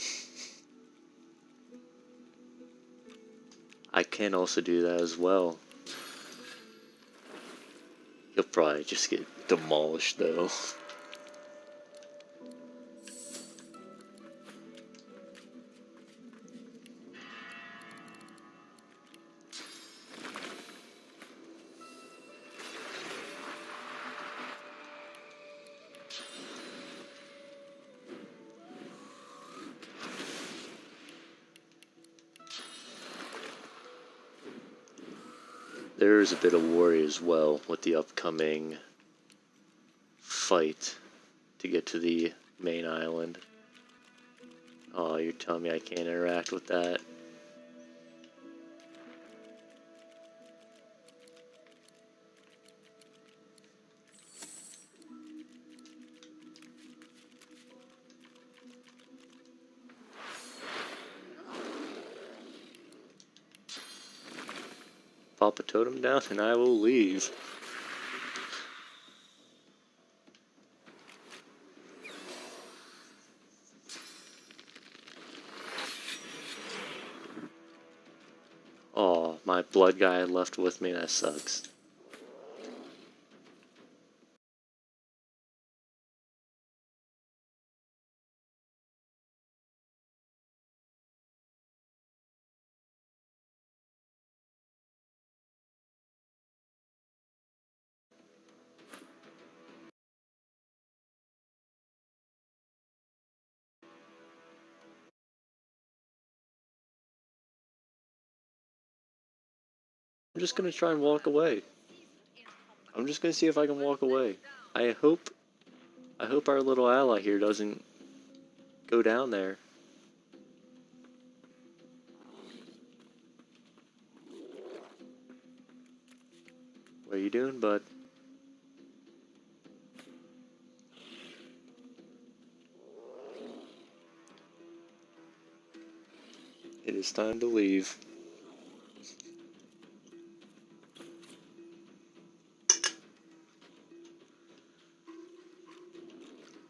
A: I can also do that as well. You'll probably just get demolished though. There is a bit of worry as well with the upcoming fight to get to the main island. Oh, you're telling me I can't interact with that? Pop a totem down and I will leave. Oh, my blood guy left with me, that sucks. I'm just gonna try and walk away. I'm just gonna see if I can walk away. I hope our little ally here doesn't go down there. What are you doing, bud? It is time to leave.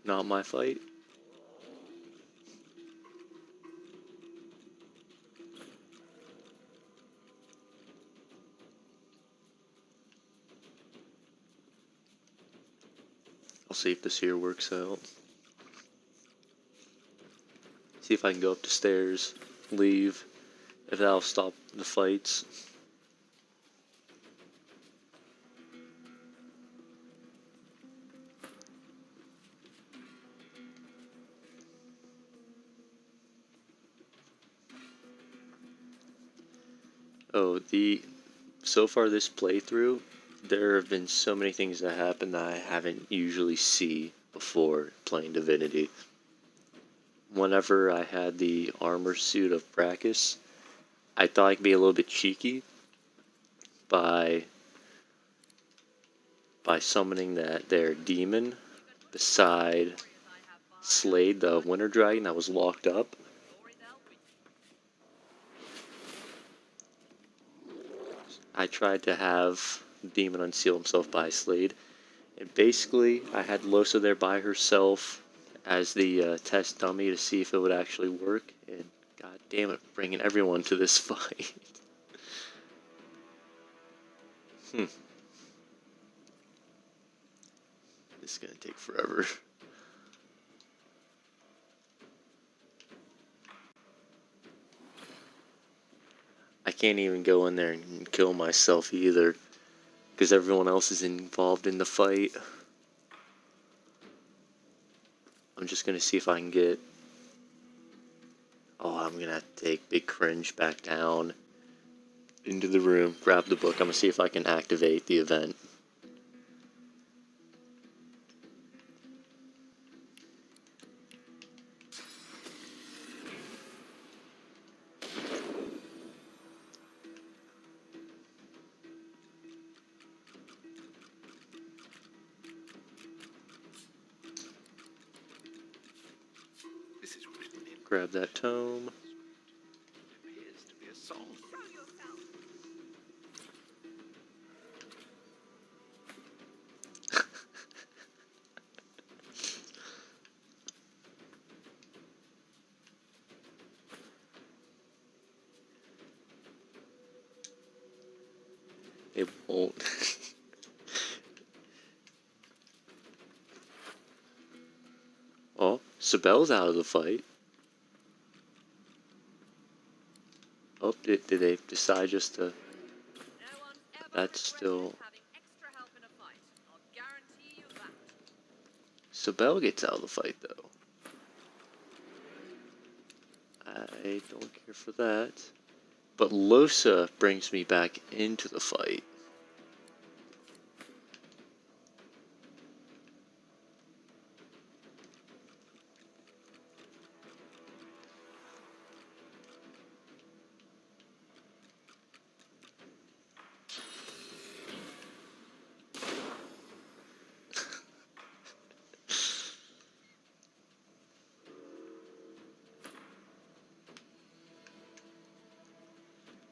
A: Not my fight. I'll see if this here works out. See if I can go up the stairs, leave, if that'll stop the fights. Oh, so far this playthrough, there have been so many things that happen that I haven't usually see before playing Divinity. Whenever I had the armor suit of Brachus, I thought I could be a little bit cheeky by summoning their demon beside Slade, the winter dragon that was locked up. I tried to have Demon unseal himself by Slade, and basically I had Losa there by herself as the test dummy to see if it would actually work, and god damn it, bringing everyone to this fight. This is gonna take forever. I can't even go in there and kill myself either, because everyone else is involved in the fight. I'm just gonna see if I can get... Oh, I'm gonna have to take Big Cringe back down into the room, grab the book. I'm gonna see if I can activate the event. Grab that tome.
F: Appears to be a song.
A: It won't. Oh, Sabelle's out of the fight. Oh, did they decide just to... That's still... Sabelle gets out of the fight, though. I don't care for that. But Losa brings me back into the fight.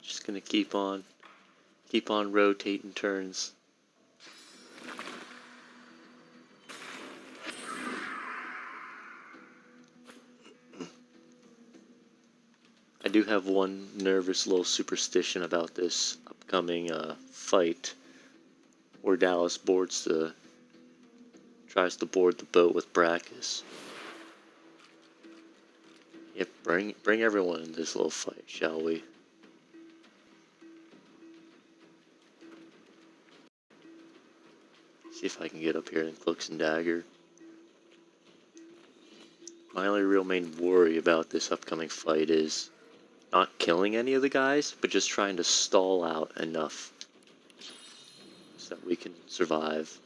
A: Just gonna keep on rotating turns. I do have one nervous little superstition about this upcoming fight, where Dallas tries to board the boat with Brackus. Yep, bring everyone in this little fight, shall we? See if I can get up here in Cloaks and Dagger. My only real main worry about this upcoming fight is not killing any of the guys, but just trying to stall out enough so that we can survive.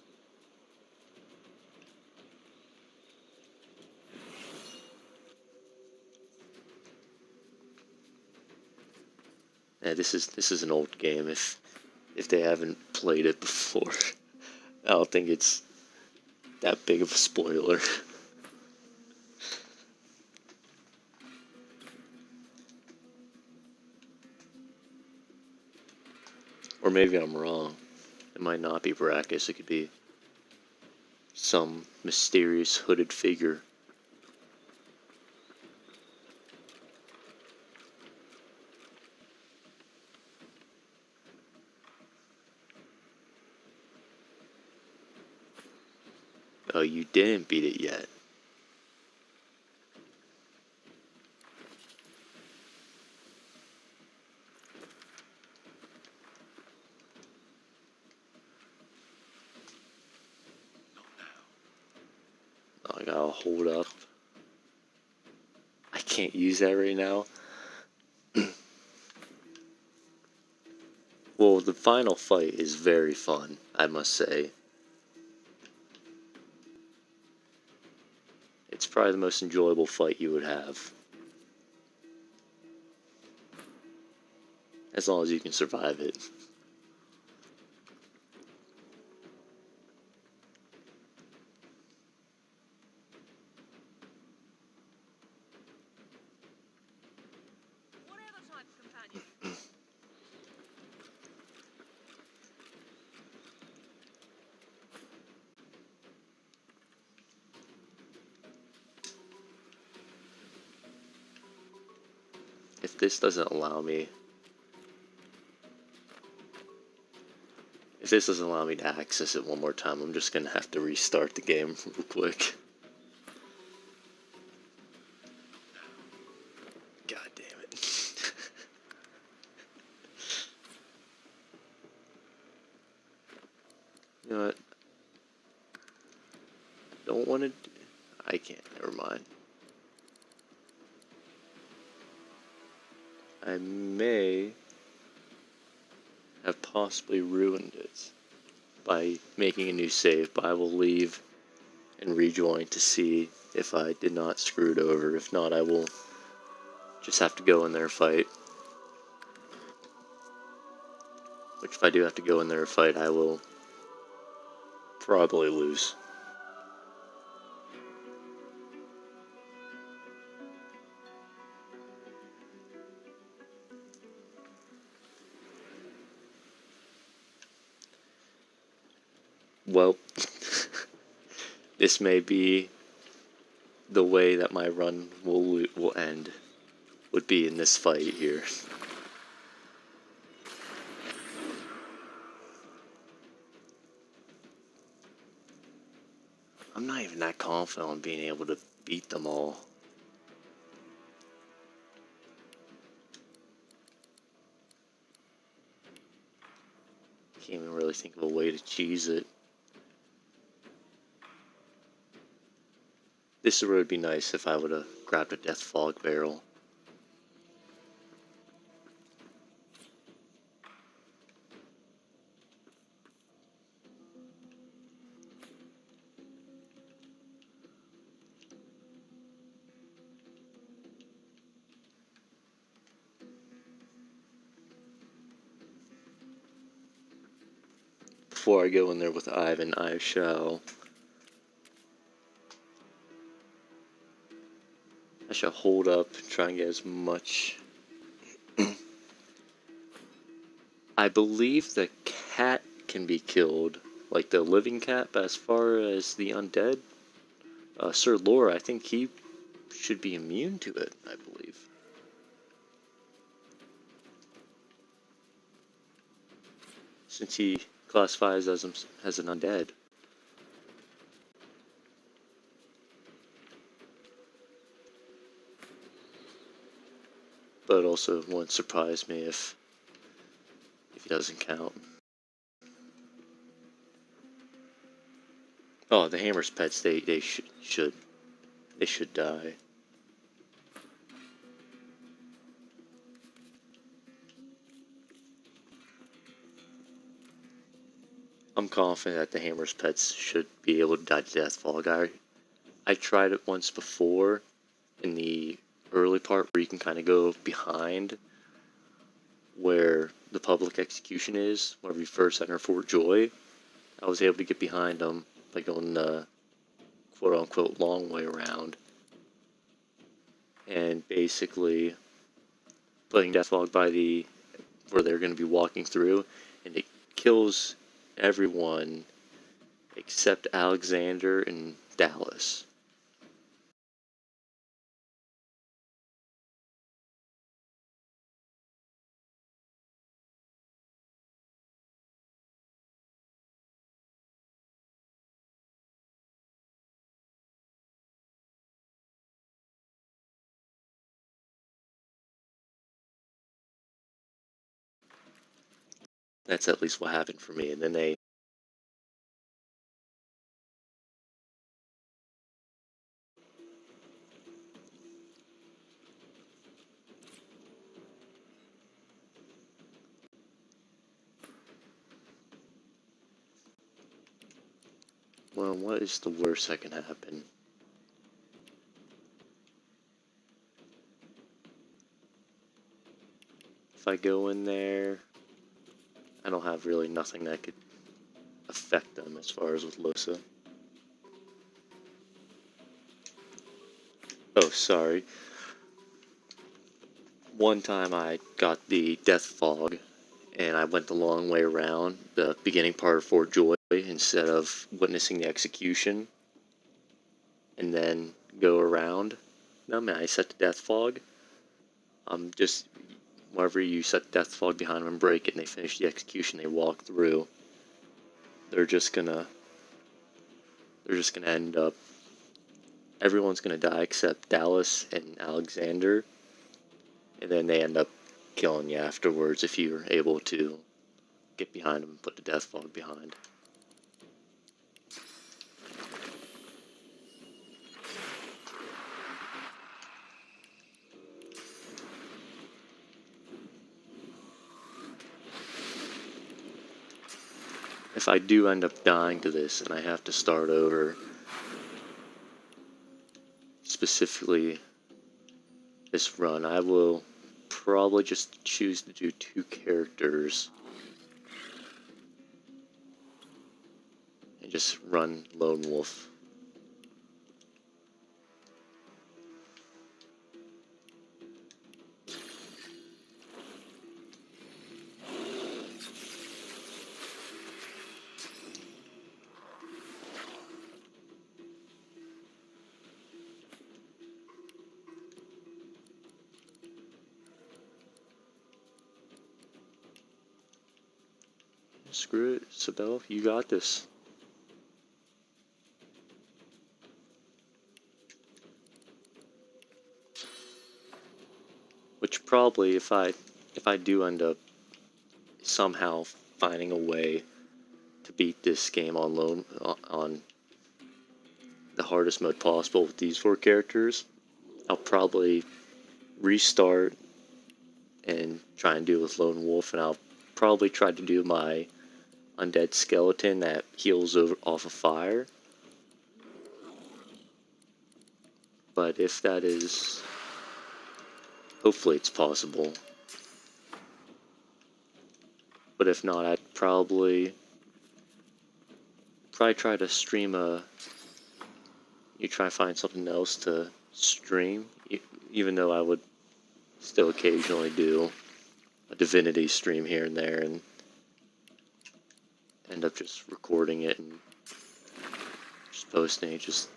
A: Yeah, this is an old game if they haven't played it before. I don't think it's that big of a spoiler. Or maybe I'm wrong. It might not be Brackus, it could be some mysterious hooded figure. Oh, you didn't beat it yet. Oh, I gotta hold up. I can't use that right now. Well, the final fight is very fun, I must say. It's probably the most enjoyable fight you would have. As long as you can survive it. If this doesn't allow me... If this doesn't allow me to access it one more time, I'm just gonna have to restart the game real quick. God damn it. You know what? Don't want to... I can't, never mind. I may have possibly ruined it by making a new save, but I will leave and rejoin to see if I did not screw it over. If not, I will just have to go in there and fight. Which, if I do have to go in there and fight, I will probably lose. Well, this may be the way that my run will end, would be in this fight here. I'm not even that confident on being able to beat them all. Can't even really think of a way to cheese it. This would be nice if I would have grabbed a Death Fog barrel. Before I go in there with Ivan, I shall hold up, try and get as much. I believe the cat can be killed, like the living cat, but as far as the undead, Sir Laura, I think he should be immune to it, I believe. Since he classifies as an undead. But also it wouldn't surprise me if he doesn't count. Oh, the Hammer's pets, they should die. I'm confident that the Hammer's pets should be able to die to Death Fog. I tried it once before in the early part where you can kind of go behind where the public execution is, where we first enter Fort Joy. I was able to get behind them by going the quote-unquote long way around. And basically putting Death Fog by where they're going to be walking through, and it kills everyone except Alexander and Dallas. That's at least what happened for me. And then they well, what is the worst that can happen? If I go in there, I don't have really nothing that could affect them as far as with Losa. Oh, sorry. One time I got the Death Fog, and I went the long way around the beginning part of Fort Joy instead of witnessing the execution, and then go around them, and I set the Death Fog. Just wherever you set the Death Fog behind them and break it, and they finish the execution, they walk through. They're just gonna end up. Everyone's gonna die except Dallas and Alexander, and then they end up killing you afterwards if you're able to get behind them and put the Death Fog behind. If I do end up dying to this and I have to start over, specifically this run, I will probably just choose to do 2 characters and just run Lone Wolf. Screw it, Sabelle, you got this. which probably if I do end up somehow finding a way to beat this game on the hardest mode possible with these 4 characters, I'll probably restart and try and do it with Lone Wolf, and I'll probably try to do my undead skeleton that heals off of fire. But if that is, hopefully it's possible. But if not, I'd probably try to stream you try to find something else to stream, even though I would still occasionally do a Divinity stream here and there and end up just recording it and just posting it, just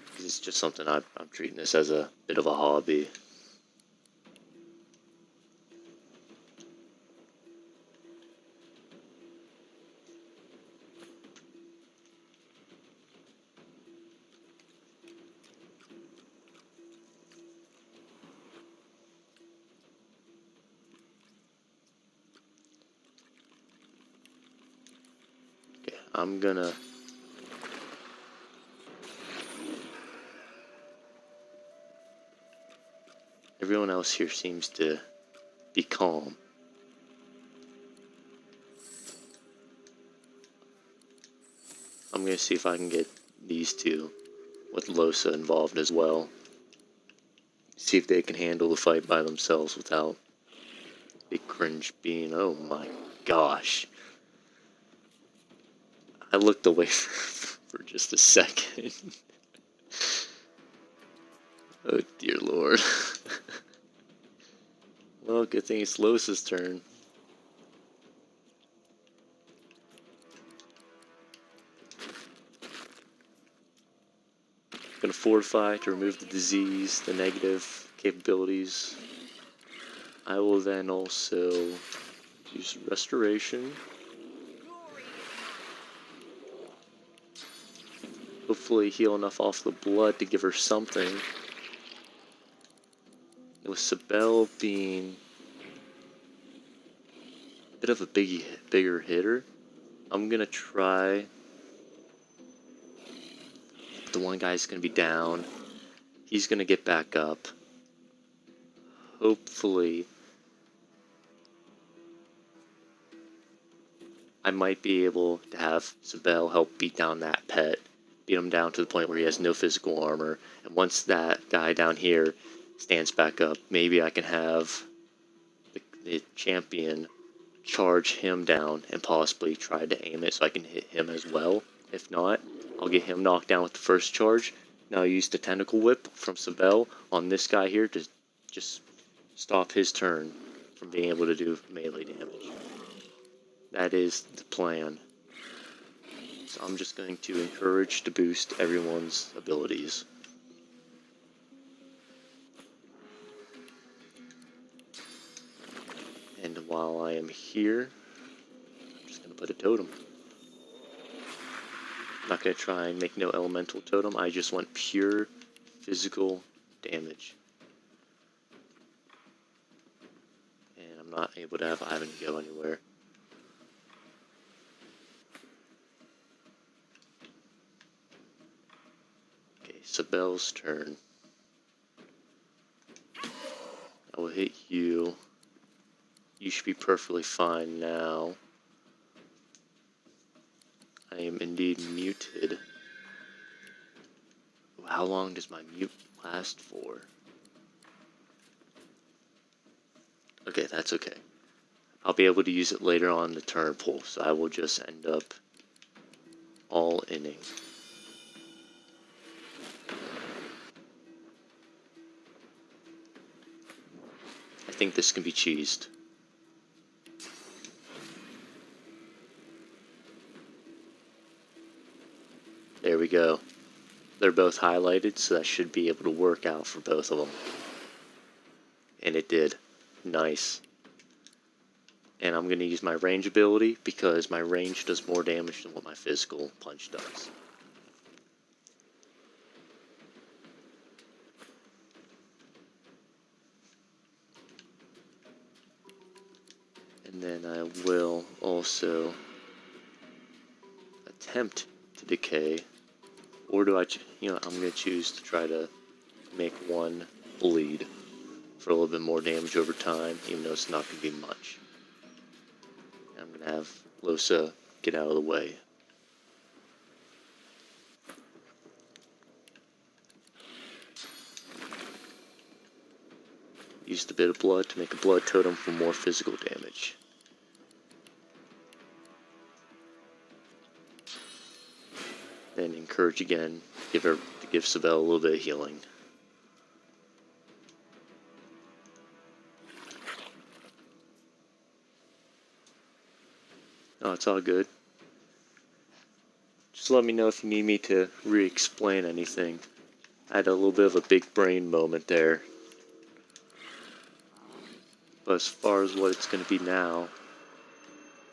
A: because it's just something I'm treating this as a bit of a hobby. Okay, I'm gonna everyone else here seems to be calm. I'm gonna see if I can get these two with Losa involved as well. See if they can handle the fight by themselves without Big Cringe being, oh my gosh. I looked away for just a second. Oh dear lord. Well, good thing it's Losa's turn. Gonna fortify to remove the disease, the negative capabilities. I will then also use restoration. Hopefully heal enough off the blood to give her something. With Sabelle being a bit of a bigger hitter, I'm gonna try. The one guy's gonna be down. He's gonna get back up. Hopefully, I might be able to have Sabelle help beat down that pet. Beat him down to the point where he has no physical armor. And once that guy down here stands back up, maybe I can have the champion charge him down and possibly try to aim it so I can hit him as well. If not, I'll get him knocked down with the first charge. Now I use the tentacle whip from Sabelle on this guy here to just stop his turn from being able to do melee damage. That is the plan. So I'm just going to encourage to boost everyone's abilities. And while I am here, I'm just going to put a totem. I'm not going to try and make no elemental totem, I just want pure physical damage. And I'm not able to have Ivan go anywhere. Okay, Sabelle's turn. I will hit you. You should be perfectly fine now. I am indeed muted. How long does my mute last for? Okay, that's okay. I'll be able to use it later on the turn pool, so I will just end up all inning. I think this can be cheesed. There we go. They're both highlighted, so that should be able to work out for both of them. And it did. Nice. And I'm going to use my range ability because my range does more damage than what my physical punch does. And then I will also attempt to decay, or do I, I'm going to choose to try to make one bleed for a little bit more damage over time, even though it's not going to be much. I'm going to have Losa get out of the way. Used a bit of blood to make a blood totem for more physical damage. Then encourage again, to give Sabelle a little bit of healing. Oh, it's all good. Just let me know if you need me to re-explain anything. I had a little bit of a big brain moment there. But as far as what it's going to be now,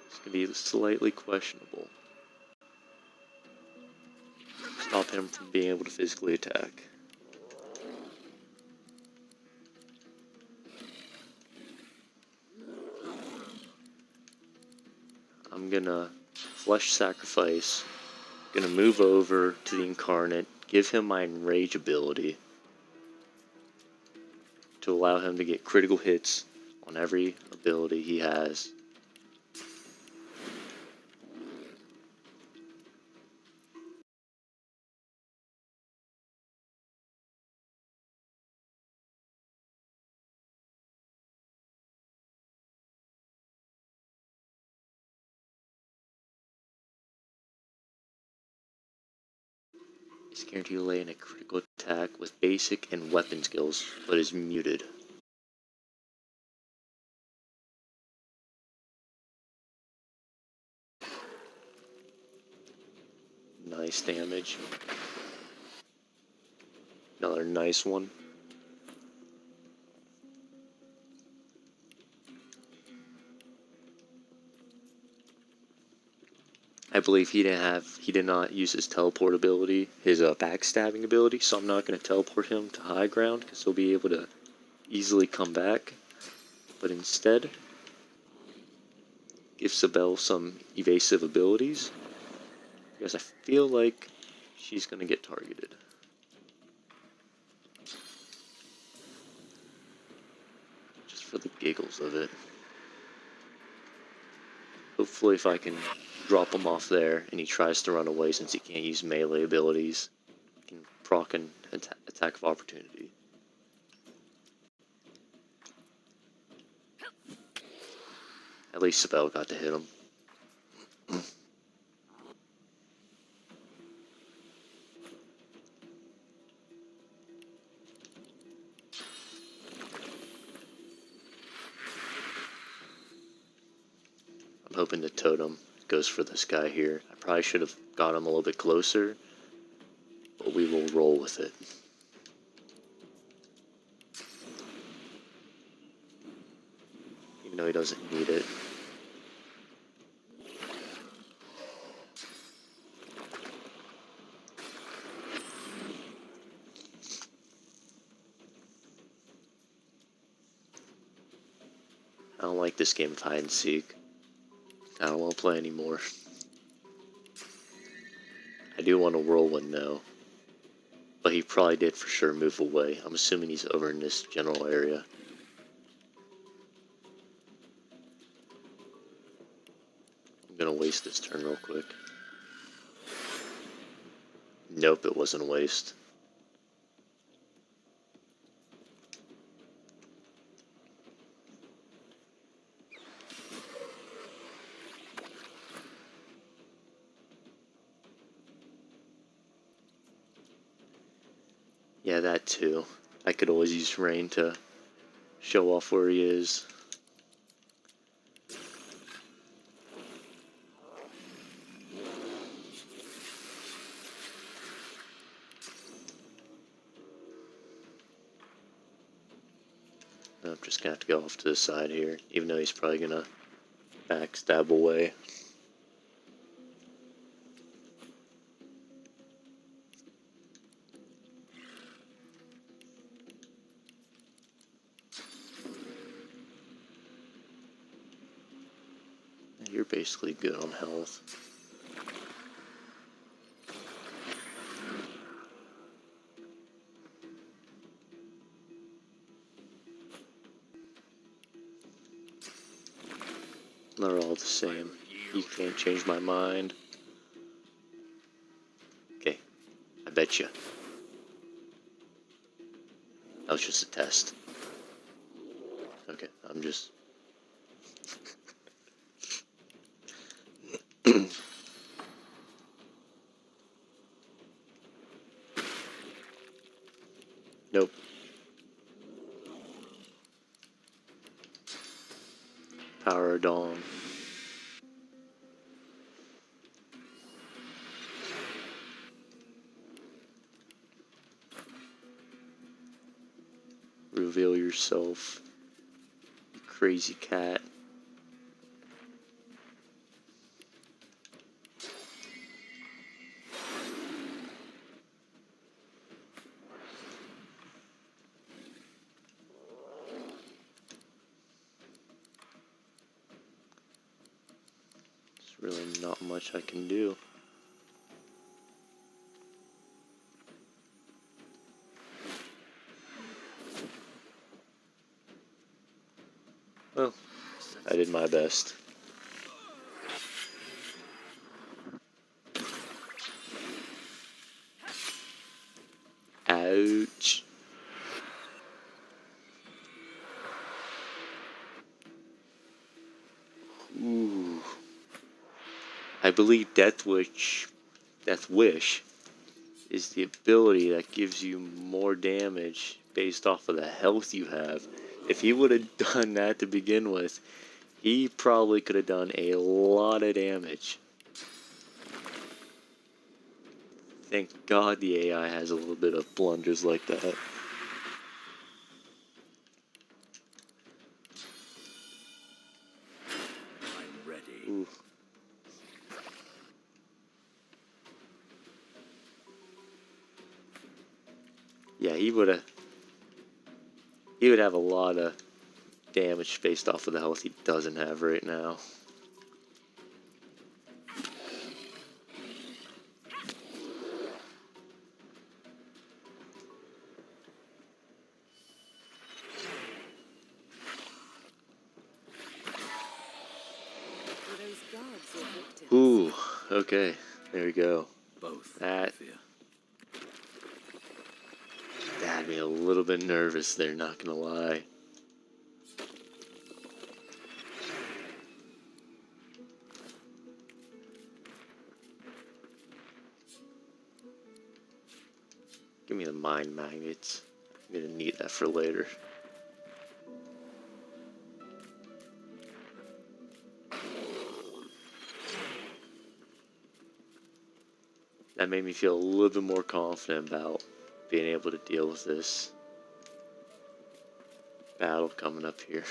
A: it's going to be slightly questionable. Stop him from being able to physically attack. I'm gonna Flesh Sacrifice, gonna move over to the Incarnate, give him my Enrage ability to allow him to get critical hits on every ability he has. He's guaranteed to lay in a critical attack with basic and weapon skills, but is muted. Nice damage. Another nice one. I believe he did not use his teleport ability, his backstabbing ability, so I'm not going to teleport him to high ground because he'll be able to easily come back. But instead, give Sabelle some evasive abilities because I feel like she's going to get targeted. Just for the giggles of it. Hopefully if I can drop him off there and he tries to run away since he can't use melee abilities, I can proc an attack of opportunity. At least Sabelle got to hit him. I'm hoping the totem goes for this guy here. I probably should have got him a little bit closer, but we will roll with it. Even though he doesn't need it. I don't like this game of hide and seek. I don't want to play anymore. I do want a whirlwind though. But he probably did for sure move away. I'm assuming he's over in this general area. I'm gonna waste this turn real quick. Nope, it wasn't a waste. Yeah, that too. I could always use rain to show off where he is. I'm just gonna have to go off to the side here, even though he's probably gonna backstab away. You're basically good on health. They're all the same. You can't change my mind. Okay, I bet you. That was just a test. Okay, I'm just... Nope. Power of Dawn. Reveal yourself, you crazy cat. There's really not much I can do. Well, I did my best. Ouch. Ooh. I believe Death Wish is the ability that gives you more damage based off of the health you have. If he would have done that to begin with, he probably could have done a lot of damage. Thank God the AI has a little bit of blunders like that.
I: I'm ready.
A: Ooh. Yeah, he would have a lot of damage based off of the health he doesn't have right now. Ooh, okay, there we go.
I: Both.
A: That had me a little bit nervous there, not gonna lie. Give me the mind magnets. I'm gonna need that for later. That made me feel a little bit more confident about being able to deal with this battle coming up here.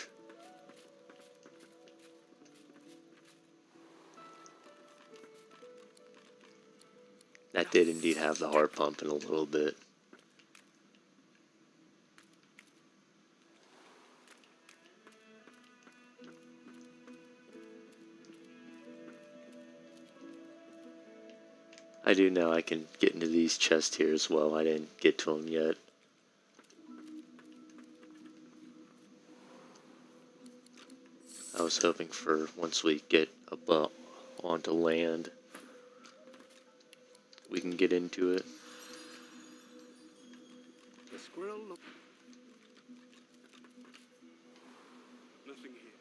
A: That did indeed have the heart pumping a little bit. I do know I can get into these chests here as well. I didn't get to them yet. I was hoping for once we get up onto land, we can get into it.
F: The squirrel look. Nothing here.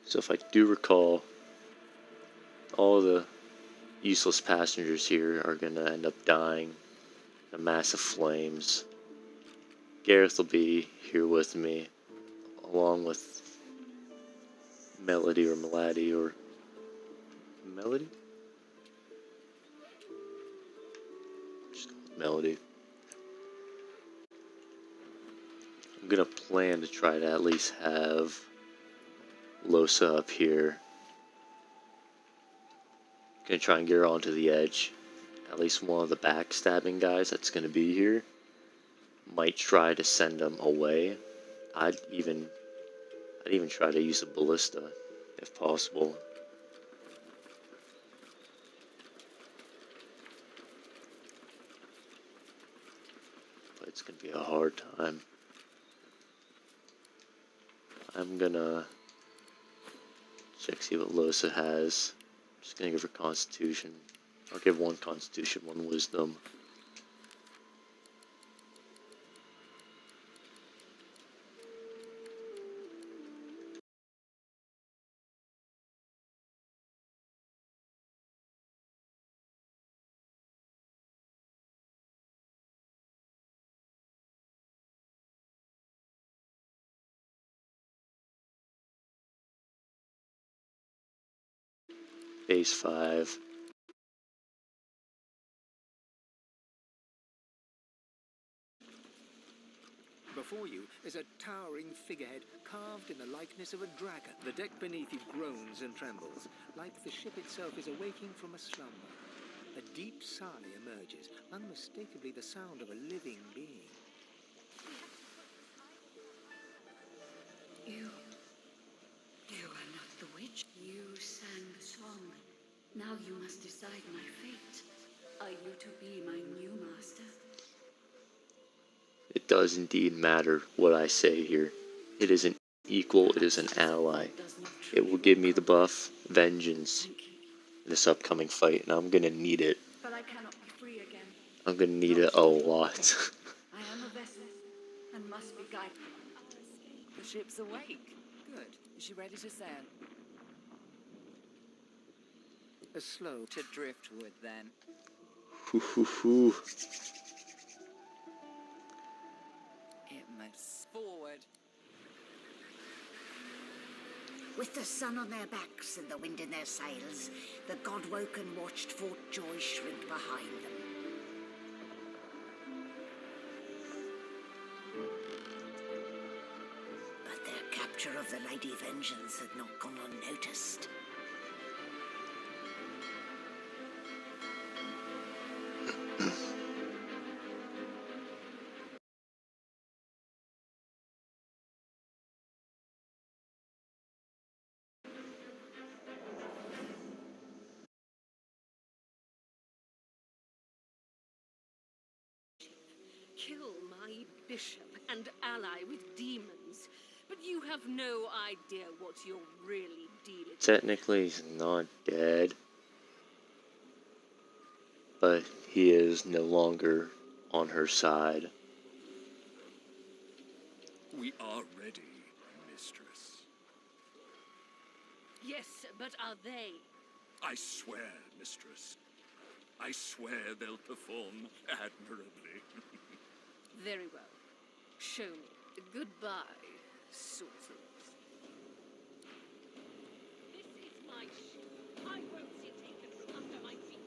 A: So if I do recall, all the useless passengers here are going to end up dying in massive flames. Gareth will be here with me, along with Melody or Melody or Melody? Just go with Melody. I'm going to plan to try to at least have Losa up here. Gonna try and get her onto the edge. At least one of the backstabbing guys that's gonna be here might try to send them away. I'd even try to use a ballista if possible. But it's gonna be a hard time. I'm gonna check, see what Losa has. Just gonna give her Constitution. I'll give one Constitution, one Wisdom. Phase 5.
B: Before you is a towering figurehead carved in the likeness of a dragon. The deck beneath you groans and trembles, like the ship itself is awaking from a slumber. A deep sigh emerges, unmistakably the sound of a living being.
K: You are not the witch. You sang the song. Now you must decide my fate. Are you to be my new master?
A: It does indeed matter what I say here. It is an equal, it is an ally. It will give me the buff, Vengeance, in this upcoming fight, and I'm gonna need it.
K: But I cannot be free again.
A: I'm gonna need it a lot.
K: I am a vessel and must be guided.
H: The ship's awake. Good. Is she ready to sail?
B: A slow
H: To Driftwood, then.
A: Hoo hoo hoo.
H: It moves forward.
G: With the sun on their backs and the wind in their sails, the God-woken watched Fort Joy shrink behind them. But their capture of the Lady Vengeance had not gone unnoticed.
K: Kill my bishop and ally with demons, but you have no idea what you're really dealing with.
A: Technically, he's not dead, but he is no longer on her side.
I: We are ready, mistress.
K: Yes, but are they?
I: I swear, mistress. I swear they'll perform admirably.
K: Very well. Show me. Goodbye, sorcerers. This is my ship. I won't see it taken from under my feet.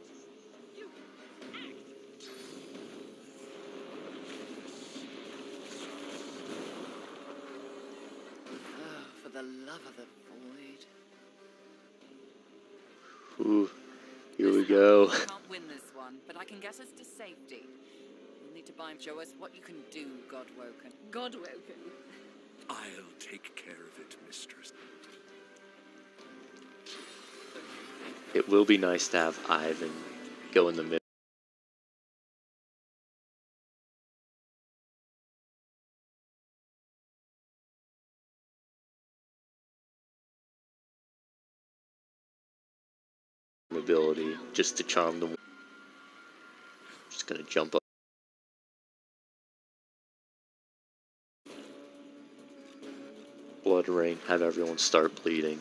K: You act!
H: Oh, for the love of the void.
A: Ooh, here we go.
H: I can't win this one, but I can get us to safety. You'll need to show us what you can do, Godwoken.
K: Godwoken?
I: I'll take care of it, mistress.
A: It will be nice to have Ivan go in the middle. Ability just to charm them. Just gonna jump up. Blood rain, have everyone start bleeding.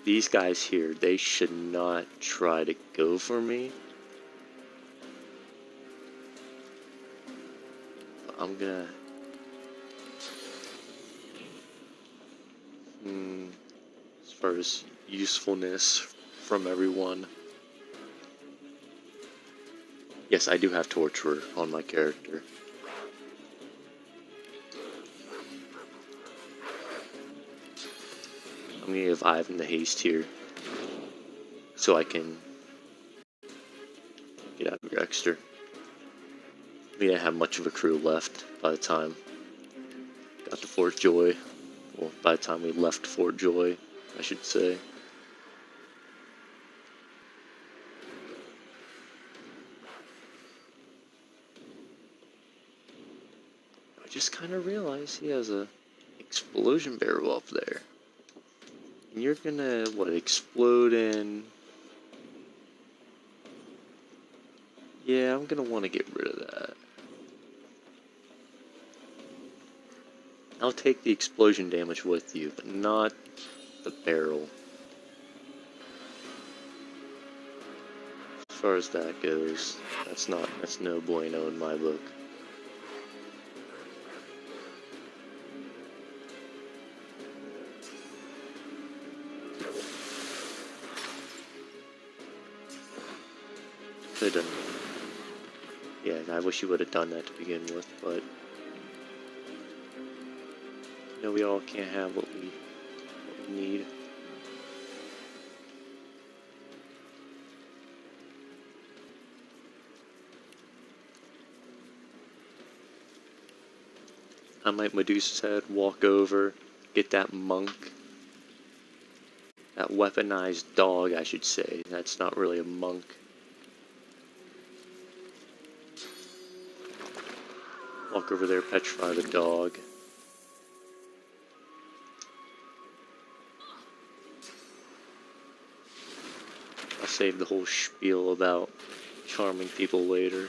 A: These guys here, they should not try to go for me. But I'm gonna... as far as usefulness from everyone, Yes, I do have Torturer on my character. I'm gonna give Ivan the haste here, so I can get out of Rexter. We didn't have much of a crew left by the time got to Fort Joy. Well, by the time we left Fort Joy, I should say. I just kind of realized he has a explosion barrel up there. And you're gonna, what, explode in... Yeah, I'm gonna want to get rid of that. I'll take the explosion damage with you, but not the barrel. As far as that goes, that's no bueno in my book. Could have done. Yeah, I wish you would have done that to begin with, but you know, we all can't have what we need. I might Medusa's head, walk over, get that monk. That weaponized dog, I should say. That's not really a monk. Walk over there, petrify the dog. I'll save the whole spiel about charming people later.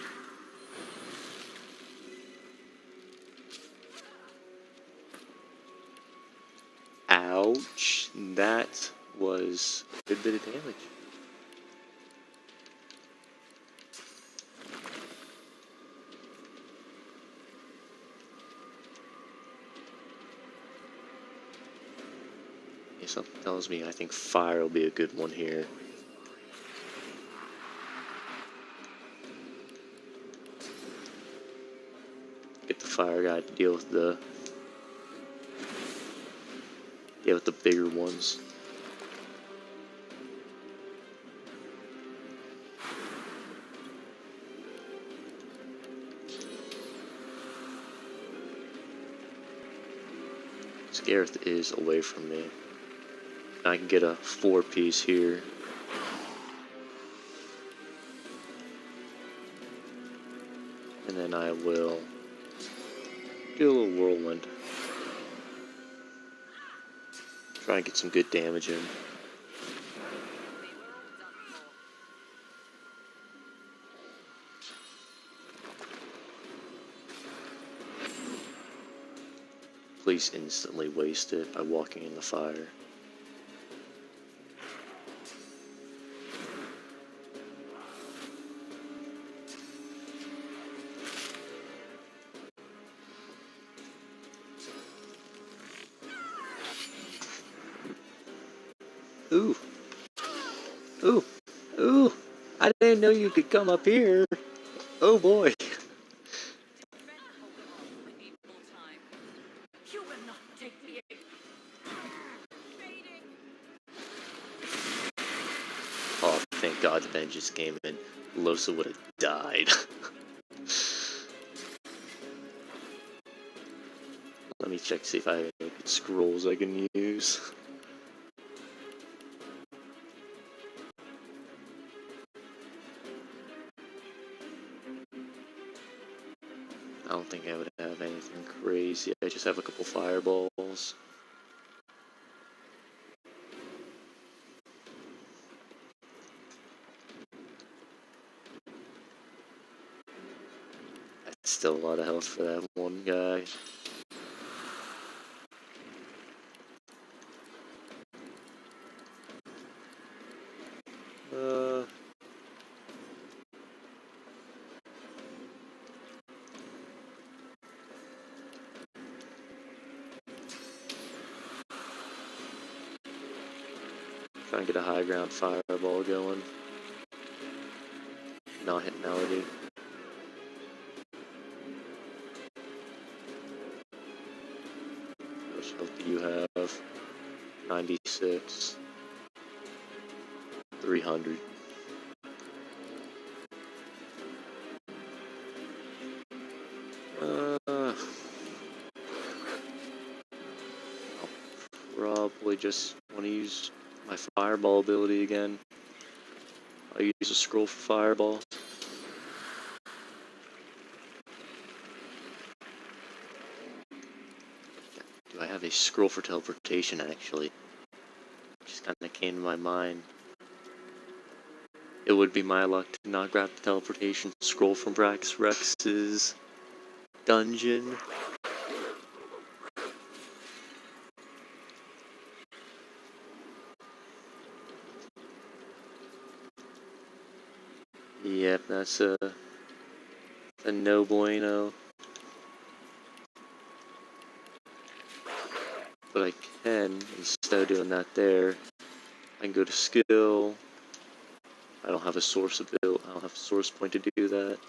A: Ouch. That was a good bit of damage. Yeah, something tells me I think fire will be a good one here. Get the fire guy to deal with the bigger ones. Gareth is away from me. I can get a 4-piece here. And then I will do a little whirlwind. Try and get some good damage in. Please instantly waste it by walking in the fire. Ooh. Ooh. Ooh. I didn't know you could come up here. Oh boy. Oh, thank God the vengeance came in. Losa would have died. Let me check, see if I have any good scrolls I can use. I don't think I would have anything crazy. I just have a couple fireballs. That's still a lot of health for that one guy. Try and get a high ground fireball going. Not hit Melody. 300. I'll probably just want to use my fireball ability again. I'll use a scroll for fireball. Do I have a scroll for teleportation, actually? Just kind of came to my mind. It would be my luck to not grab the teleportation scroll from Brax Rex's dungeon. Yep, that's a no bueno. But I can, instead of doing that there, I can go to skill. I don't have a source ability. I don't have a source point to do that.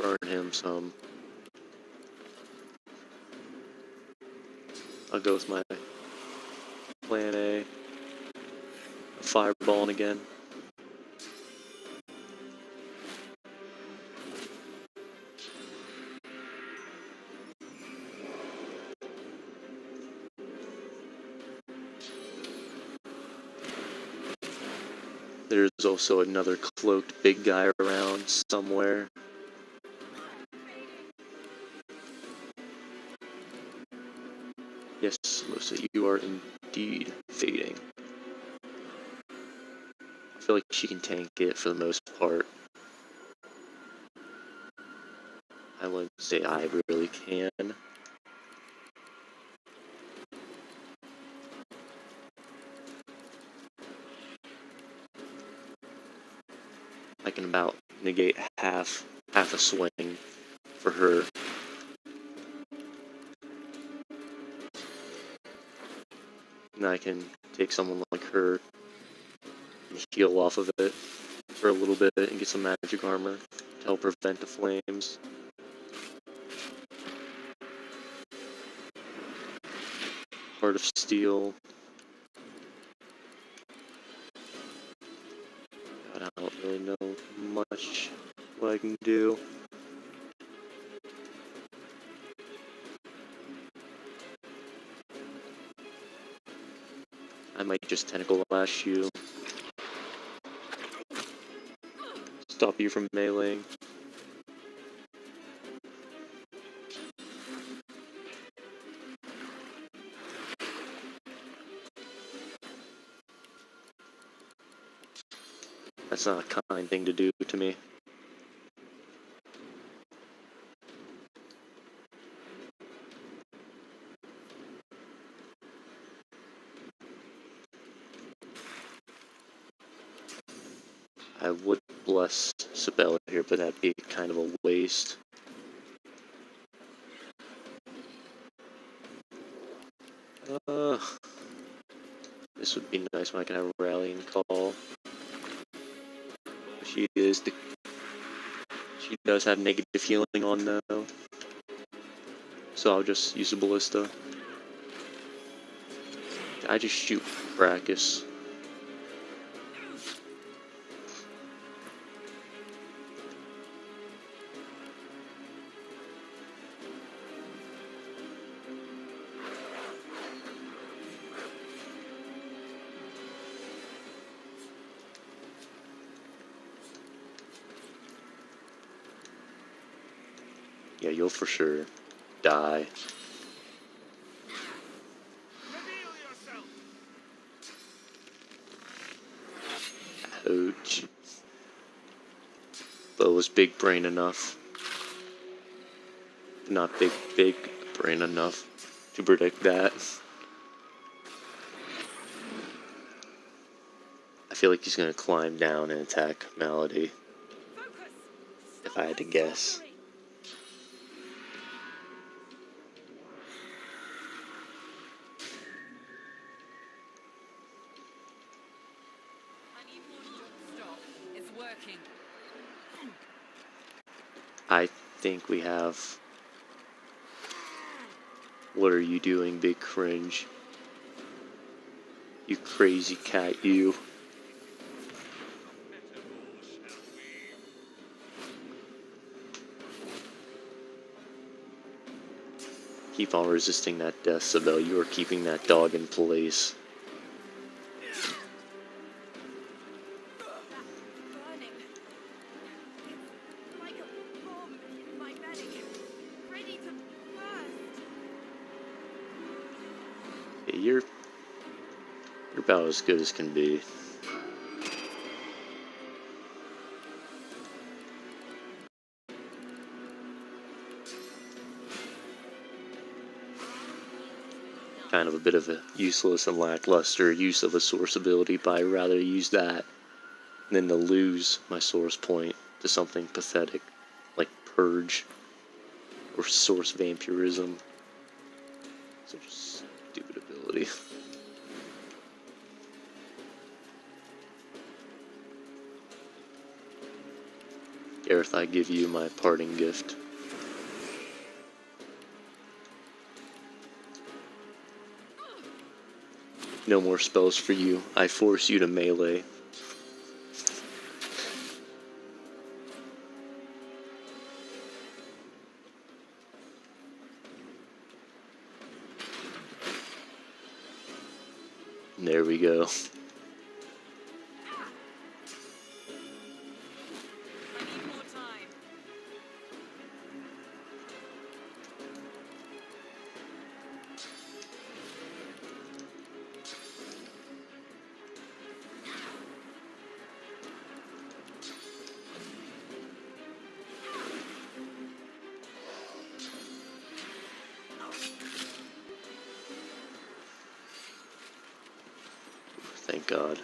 A: Burn him some. I'll go with my plan A. Fireballing again. There's also another cloaked big guy around somewhere. Yes, Lucy, you are indeed fading. I feel like she can tank it for the most part. I wouldn't say I really can. I can about negate half a swing for her. And I can take someone like her and heal off of it for a little bit and get some magic armor to help prevent the flames. Heart of Steel. God, I don't really know much what I can do. I might just Tentacle Lash you. Stop you from meleeing. That's not a kind thing to do to me. I would bless Sabella here, but that'd be kind of a waste. This would be nice when I can have a rallying call. She does have negative healing on though, so I'll just use a ballista. I just shoot Brachus. Yeah, you'll for sure die. Ouch. But was big brain enough. Not big brain enough to predict that. I feel like he's gonna climb down and attack Melody. If I had to guess. I think we have What are you doing, big cringe? You crazy cat, you. Keep on resisting that death, Sibel. You are keeping that dog in place.
C: Burning. It's like a bomb in my belly, ready to burst.
A: Yeah, you're about as good as can be. Kind of a bit of a useless and lackluster use of a source ability, but I'd rather use that than to lose my source point to something pathetic like Purge or Source Vampirism. Such a stupid ability. Gareth, I give you my parting gift. No more spells for you. I force you to melee. And there we go. Thank God.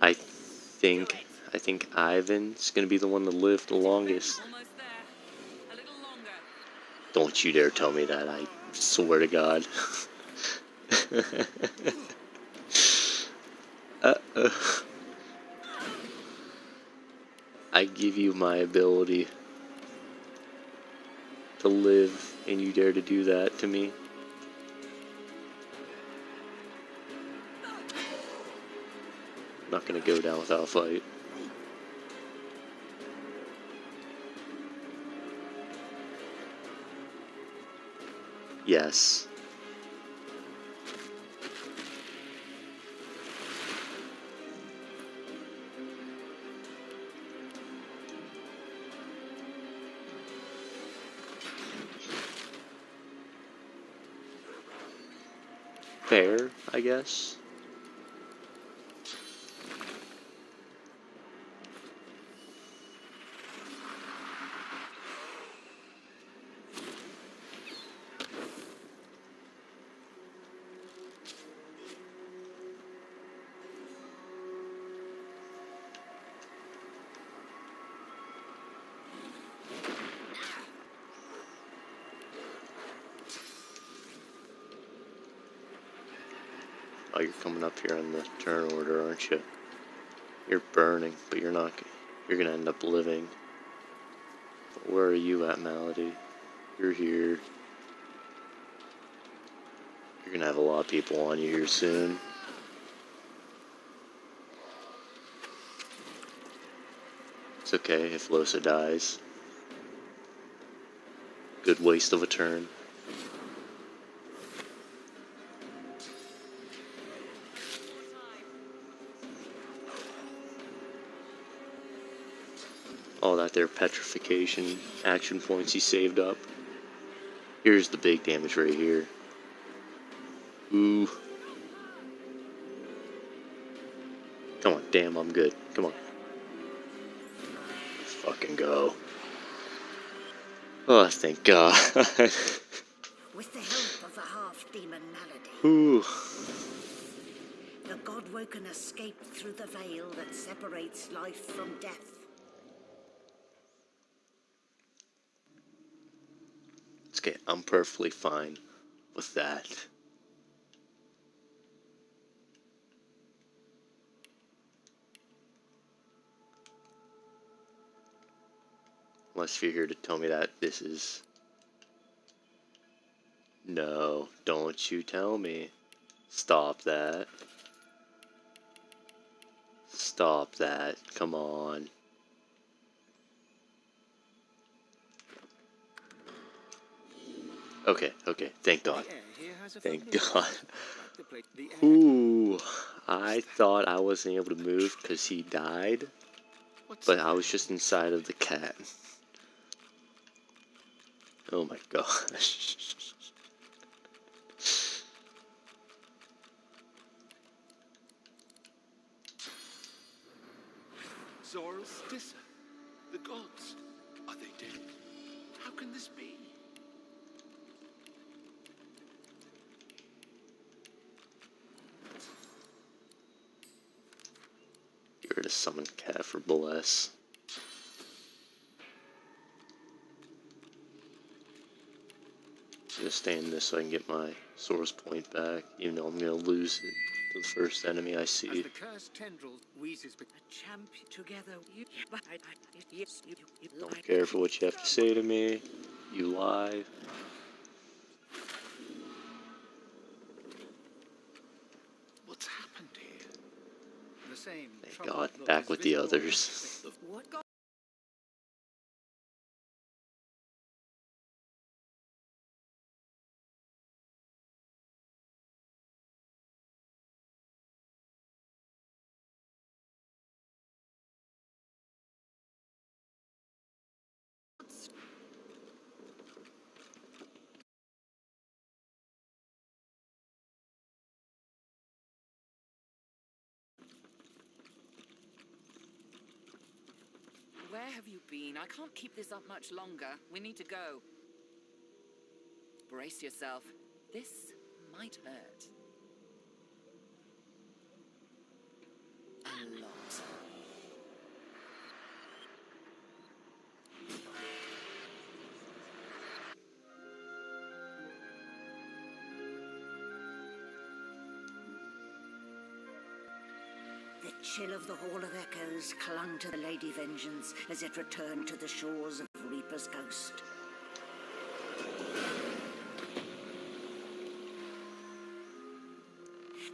A: I think Ivan's gonna be the one to live the longest. Don't you dare tell me that, I swear to God. I give you my ability to live, and you dare to do that to me? I'm not gonna go down without a fight. Yes. Fair, I guess. Oh, you're coming up here on the turn order, aren't you? You're burning, but you're not. You're gonna end up living. But where are you at, Malady? You're here. You're gonna have a lot of people on you here soon. It's okay if Losa dies. Good waste of a turn. All that there petrification action points he saved up. Here's the big damage right here. Ooh. Come on, damn, I'm good. Come on. Let's fucking go. Oh, thank God.
G: With the help of a half-demon malady,
A: Ooh.
G: the God-woken escaped through the veil that separates life from death.
A: It's okay, I'm perfectly fine with that. Unless you're here to tell me that this is... No, don't you tell me. Stop that. Stop that. Come on. Okay, okay. Thank God. Thank God. Ooh, I thought I wasn't able to move because he died, but I was just inside of the cat. Oh my gosh.
F: Zor's Dissa. The gods. Are they dead? How can this be?
A: You're to summon cat for bless. I'm gonna stay in this so I can get my source point back, even though I'm gonna lose it to the first enemy I see.
B: As the cursed tendril wheezes
H: A champion together.
A: Don't care for what you have to say to me. You lie.
F: What's happened here?
B: the same.
A: Thank
B: troubled
A: God,
B: look
A: back
B: is
A: with the
B: visible.
A: others.
H: What God? Where have you been? I can't keep this up much longer. We need to go. Brace yourself. This might hurt. A lot.
G: The chill of the Hall of Echoes clung to the Lady Vengeance as it returned to the shores of Reaper's Coast.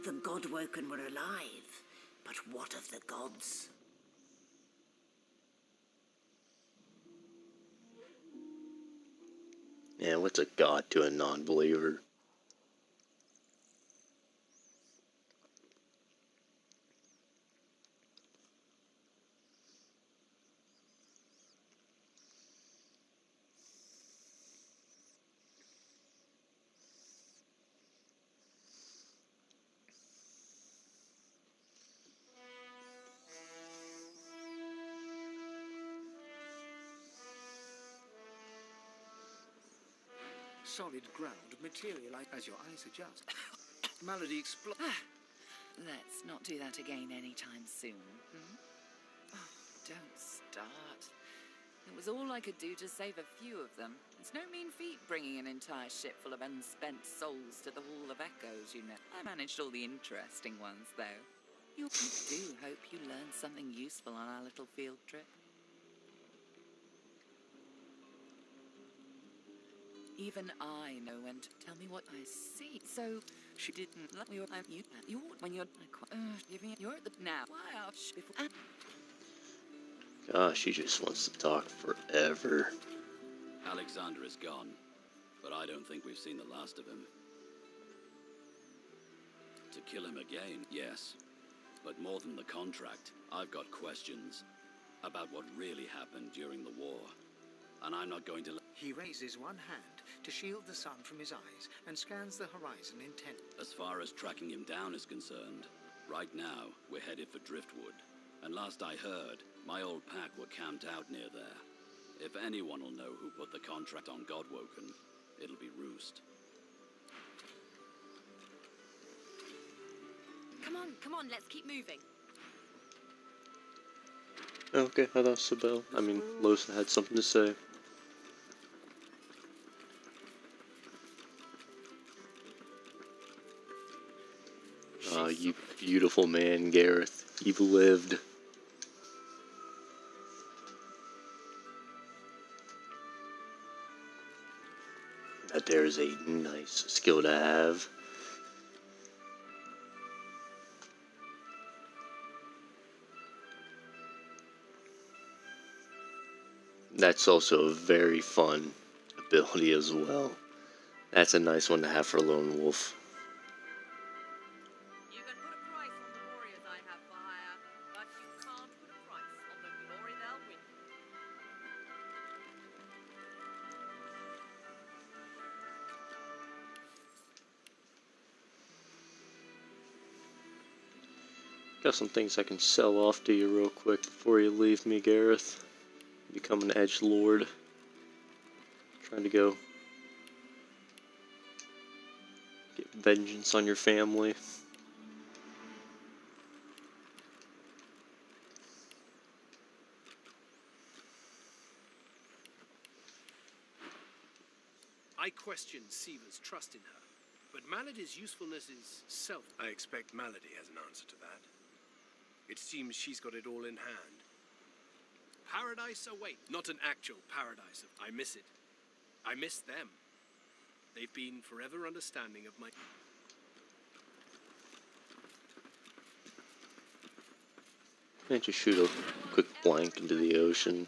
G: The Godwoken were alive, but what of the gods?
A: Yeah, what's a god to a non-believer?
B: Solid ground materialize as your eyes adjust. Malady explodes.
H: Let's not do that again anytime soon. Oh, don't start. It was all I could do to save a few of them. It's no mean feat bringing an entire ship full of unspent souls to the Hall of Echoes, you know. I managed all the interesting ones, though. You do hope you learned something useful on our little field trip. Even I know when to tell me what I see. So she didn't let me. You when you're giving you're at the now. Why are before?
A: Gosh, he just wants to talk forever.
L: Alexander is gone, but I don't think we've seen the last of him. To kill him again, yes. But more than the contract, I've got questions about what really happened during the war. And I'm not going to let...
B: He raises one hand to shield the sun from his eyes and scans the horizon intently.
L: As far as tracking him down is concerned, right now we're headed for Driftwood. And last I heard, my old pack were camped out near there. If anyone will know who put the contract on Godwoken, it'll be Roost.
C: Come on, let's keep moving.
A: Okay, I thought Sibel. I mean, Los had something to say. You beautiful man, Gareth. You've lived. That there is a nice skill to have. That's also a very fun ability as well. That's a nice one to have for a lone wolf.
D: You can put a price on the warriors I have for hire, but you can't put a price on the glory they'll win.
A: Got some things I can sell off to you real quick before you leave me, Gareth. Become an edge lord. Trying to go get vengeance on your family.
M: I question Siva's trust in her, but Malady's usefulness is self. I expect Malady has an answer to that. It seems she's got it all in hand. Paradise awaits. Not an actual paradise. I miss it. I miss them. They've been forever understanding of my...
A: And just shoot a quick blank into the ocean.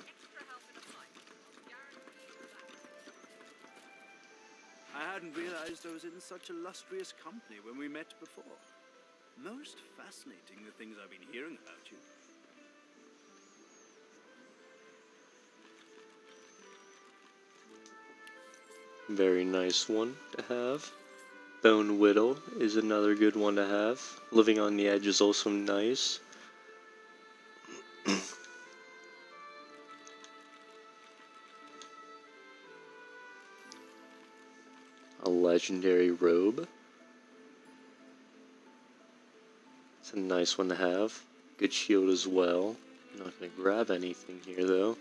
I: I hadn't realized I was in such illustrious company when we met before. Most fascinating, the things I've been hearing about you.
A: Very nice one to have. Bone Whittle is another good one to have. Living on the Edge is also nice. A legendary robe. It's a nice one to have. Good shield as well. I'm not going to grab anything here though.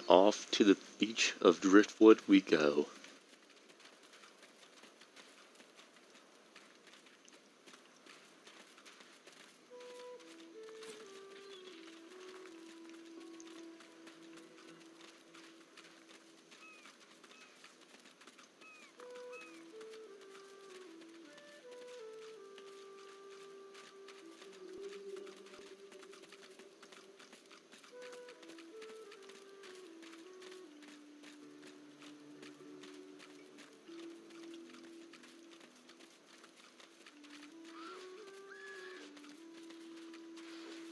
A: Off to the beach of Driftwood we go.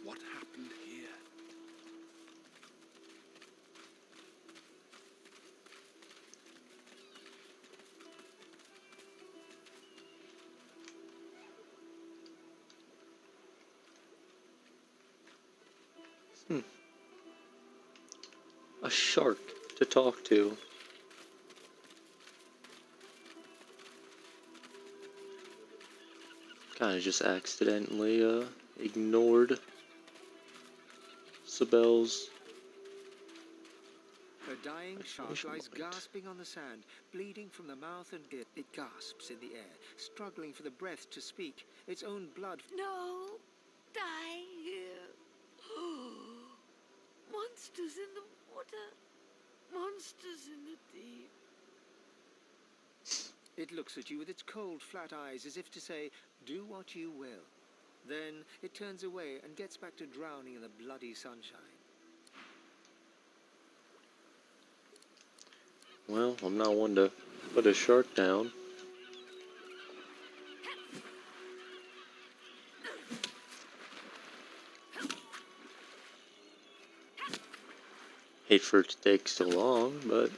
M: What happened here?
A: A shark to talk to. Kinda just accidentally ignored Sibel's
B: A dying shark
A: exclamation
B: lies
A: point.
B: gasping on the sand, bleeding from the mouth and ear. It gasps in the air, struggling for the breath to speak. Its own blood.
K: No, die here. Monsters in the water. Monsters in the deep.
B: It looks at you with its cold, flat eyes as if to say, do what you will. Then it turns away and gets back to drowning in the bloody sunshine.
A: Well, I'm not one to put a shark down. Hate for it to take so long, but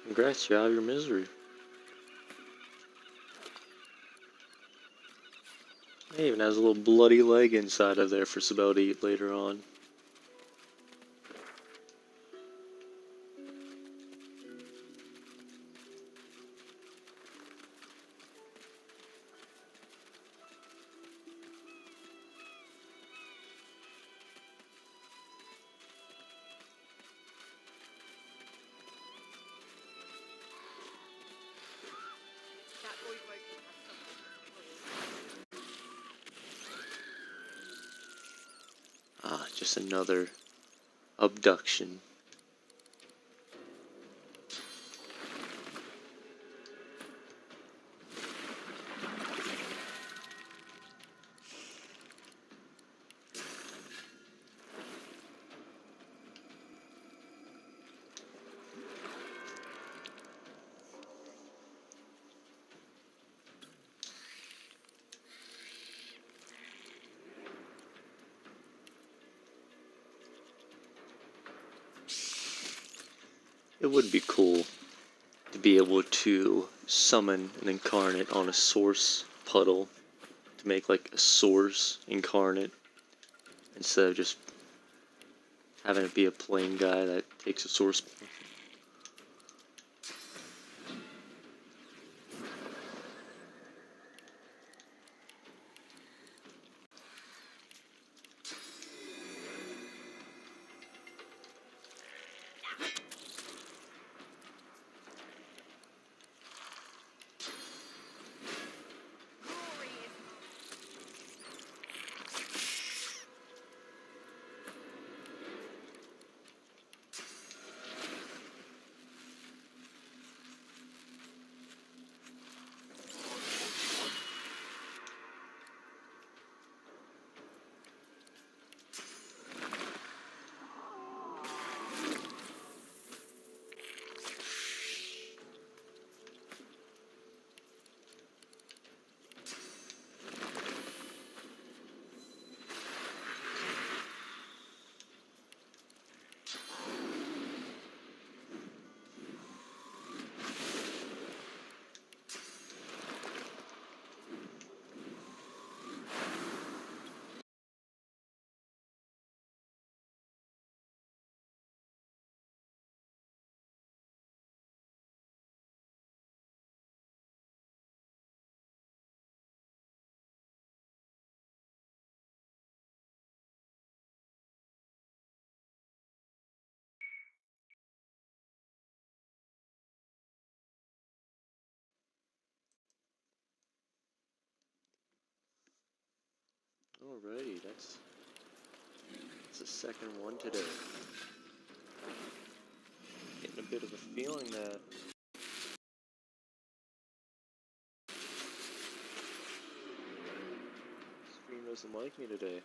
A: congrats, you're out of your misery. It even has a little bloody leg inside of there for Sabelle to eat later on.
D: That boy Woken has something.
A: Ah, just another abduction. It would be cool to be able to summon an incarnate on a source puddle to make like a source incarnate instead of just having it be a plain guy that takes a source. Alrighty, that's the second one today. Getting a bit of a feeling that stream doesn't like me today.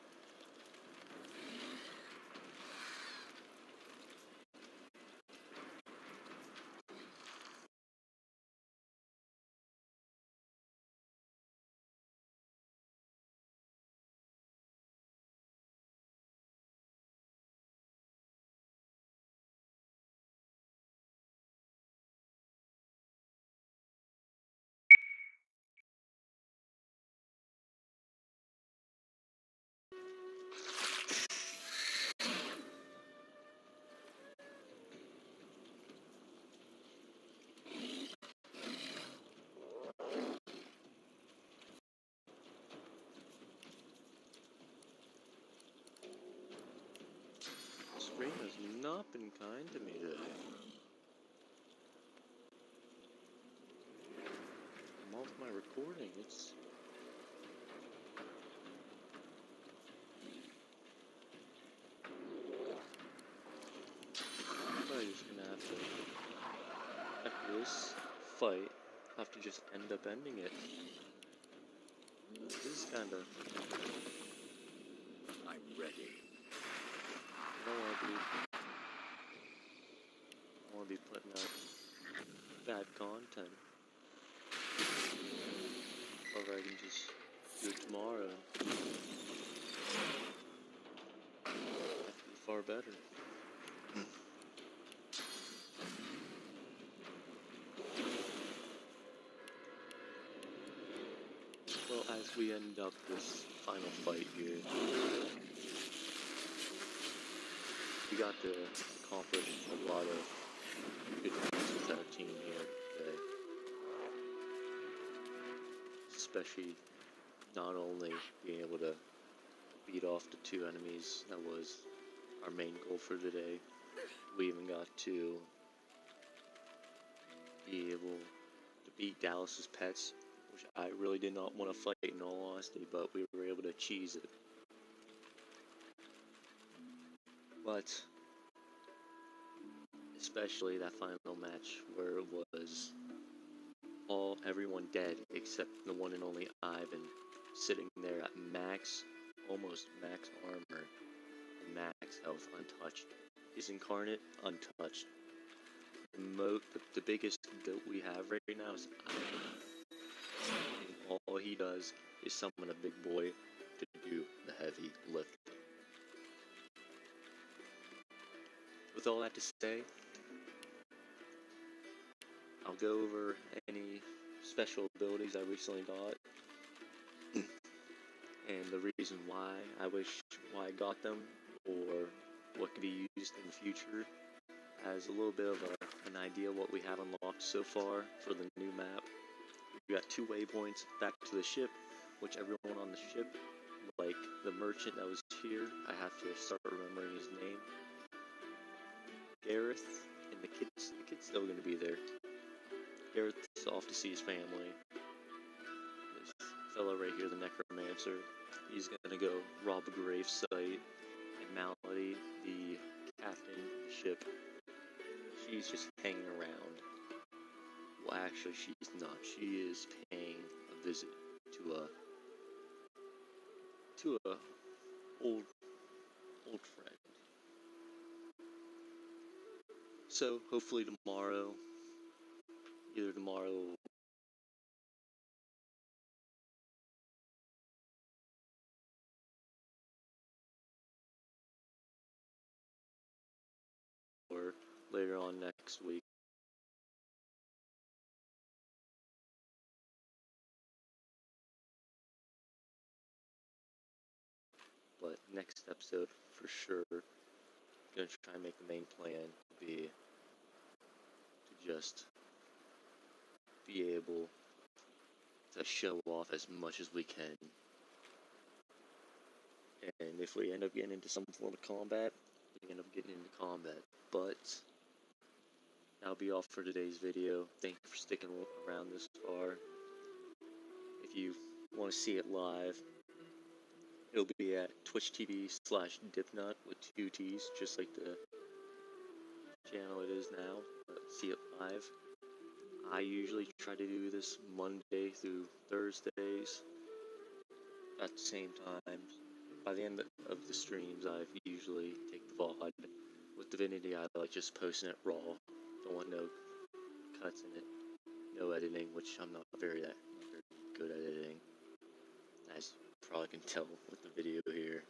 A: Stream has not been kind to me today. I'm off my recording. It's I'm probably just gonna have to, after this fight, have to just end up ending it. This is kinda,
L: I'm ready.
A: I don't wanna be putting out bad content. Or I can just do it tomorrow. have to be far better. Well, as we end up this final fight here, we got to accomplish a lot of good things with our team here today. Especially not only being able to beat off the 2 enemies that was our main goal for today, we even got to be able to beat Dallas's pets, which I really did not want to fight in all honesty, but we were able to cheese it. But especially that final match where it was everyone dead except the one and only Ivan sitting there at almost max armor and max health, untouched. His incarnate, untouched. The biggest goat we have right now is Ivan. And all he does is summon a big boy to do the heavy lift. With all that to say, I'll go over any special abilities I recently got and the reason why I got them, or what could be used in the future, as a little bit of an idea of what we have unlocked so far for the new map. We got 2 waypoints back to the ship, which everyone on the ship, like the merchant that was here, I have to start remembering his name, Gareth, and the kid's still going to be there. Gareth's off to see his family. This fellow right here, the necromancer, he's going to go rob a grave site. And Malady, the captain of the ship, she's just hanging around. Well, actually, she's not. She is paying a visit to a old friend. So hopefully either tomorrow or later on next week. But next episode, for sure, gonna try and make the main plan be to just be able to show off as much as we can. And if we end up getting into some form of combat, we end up getting into combat. But that'll be all for today's video. Thank you for sticking around this far. If you want to see it live, it'll be at twitch.tv/dipnut with 2 T's, just like the channel it is now. See it live. I usually try to do this Monday through Thursdays at the same time. By the end of the streams, I usually take the VOD. With Divinity, I like just posting it raw. Don't want no cuts in it, no editing, which I'm not very good at editing, as you probably can tell with the video here.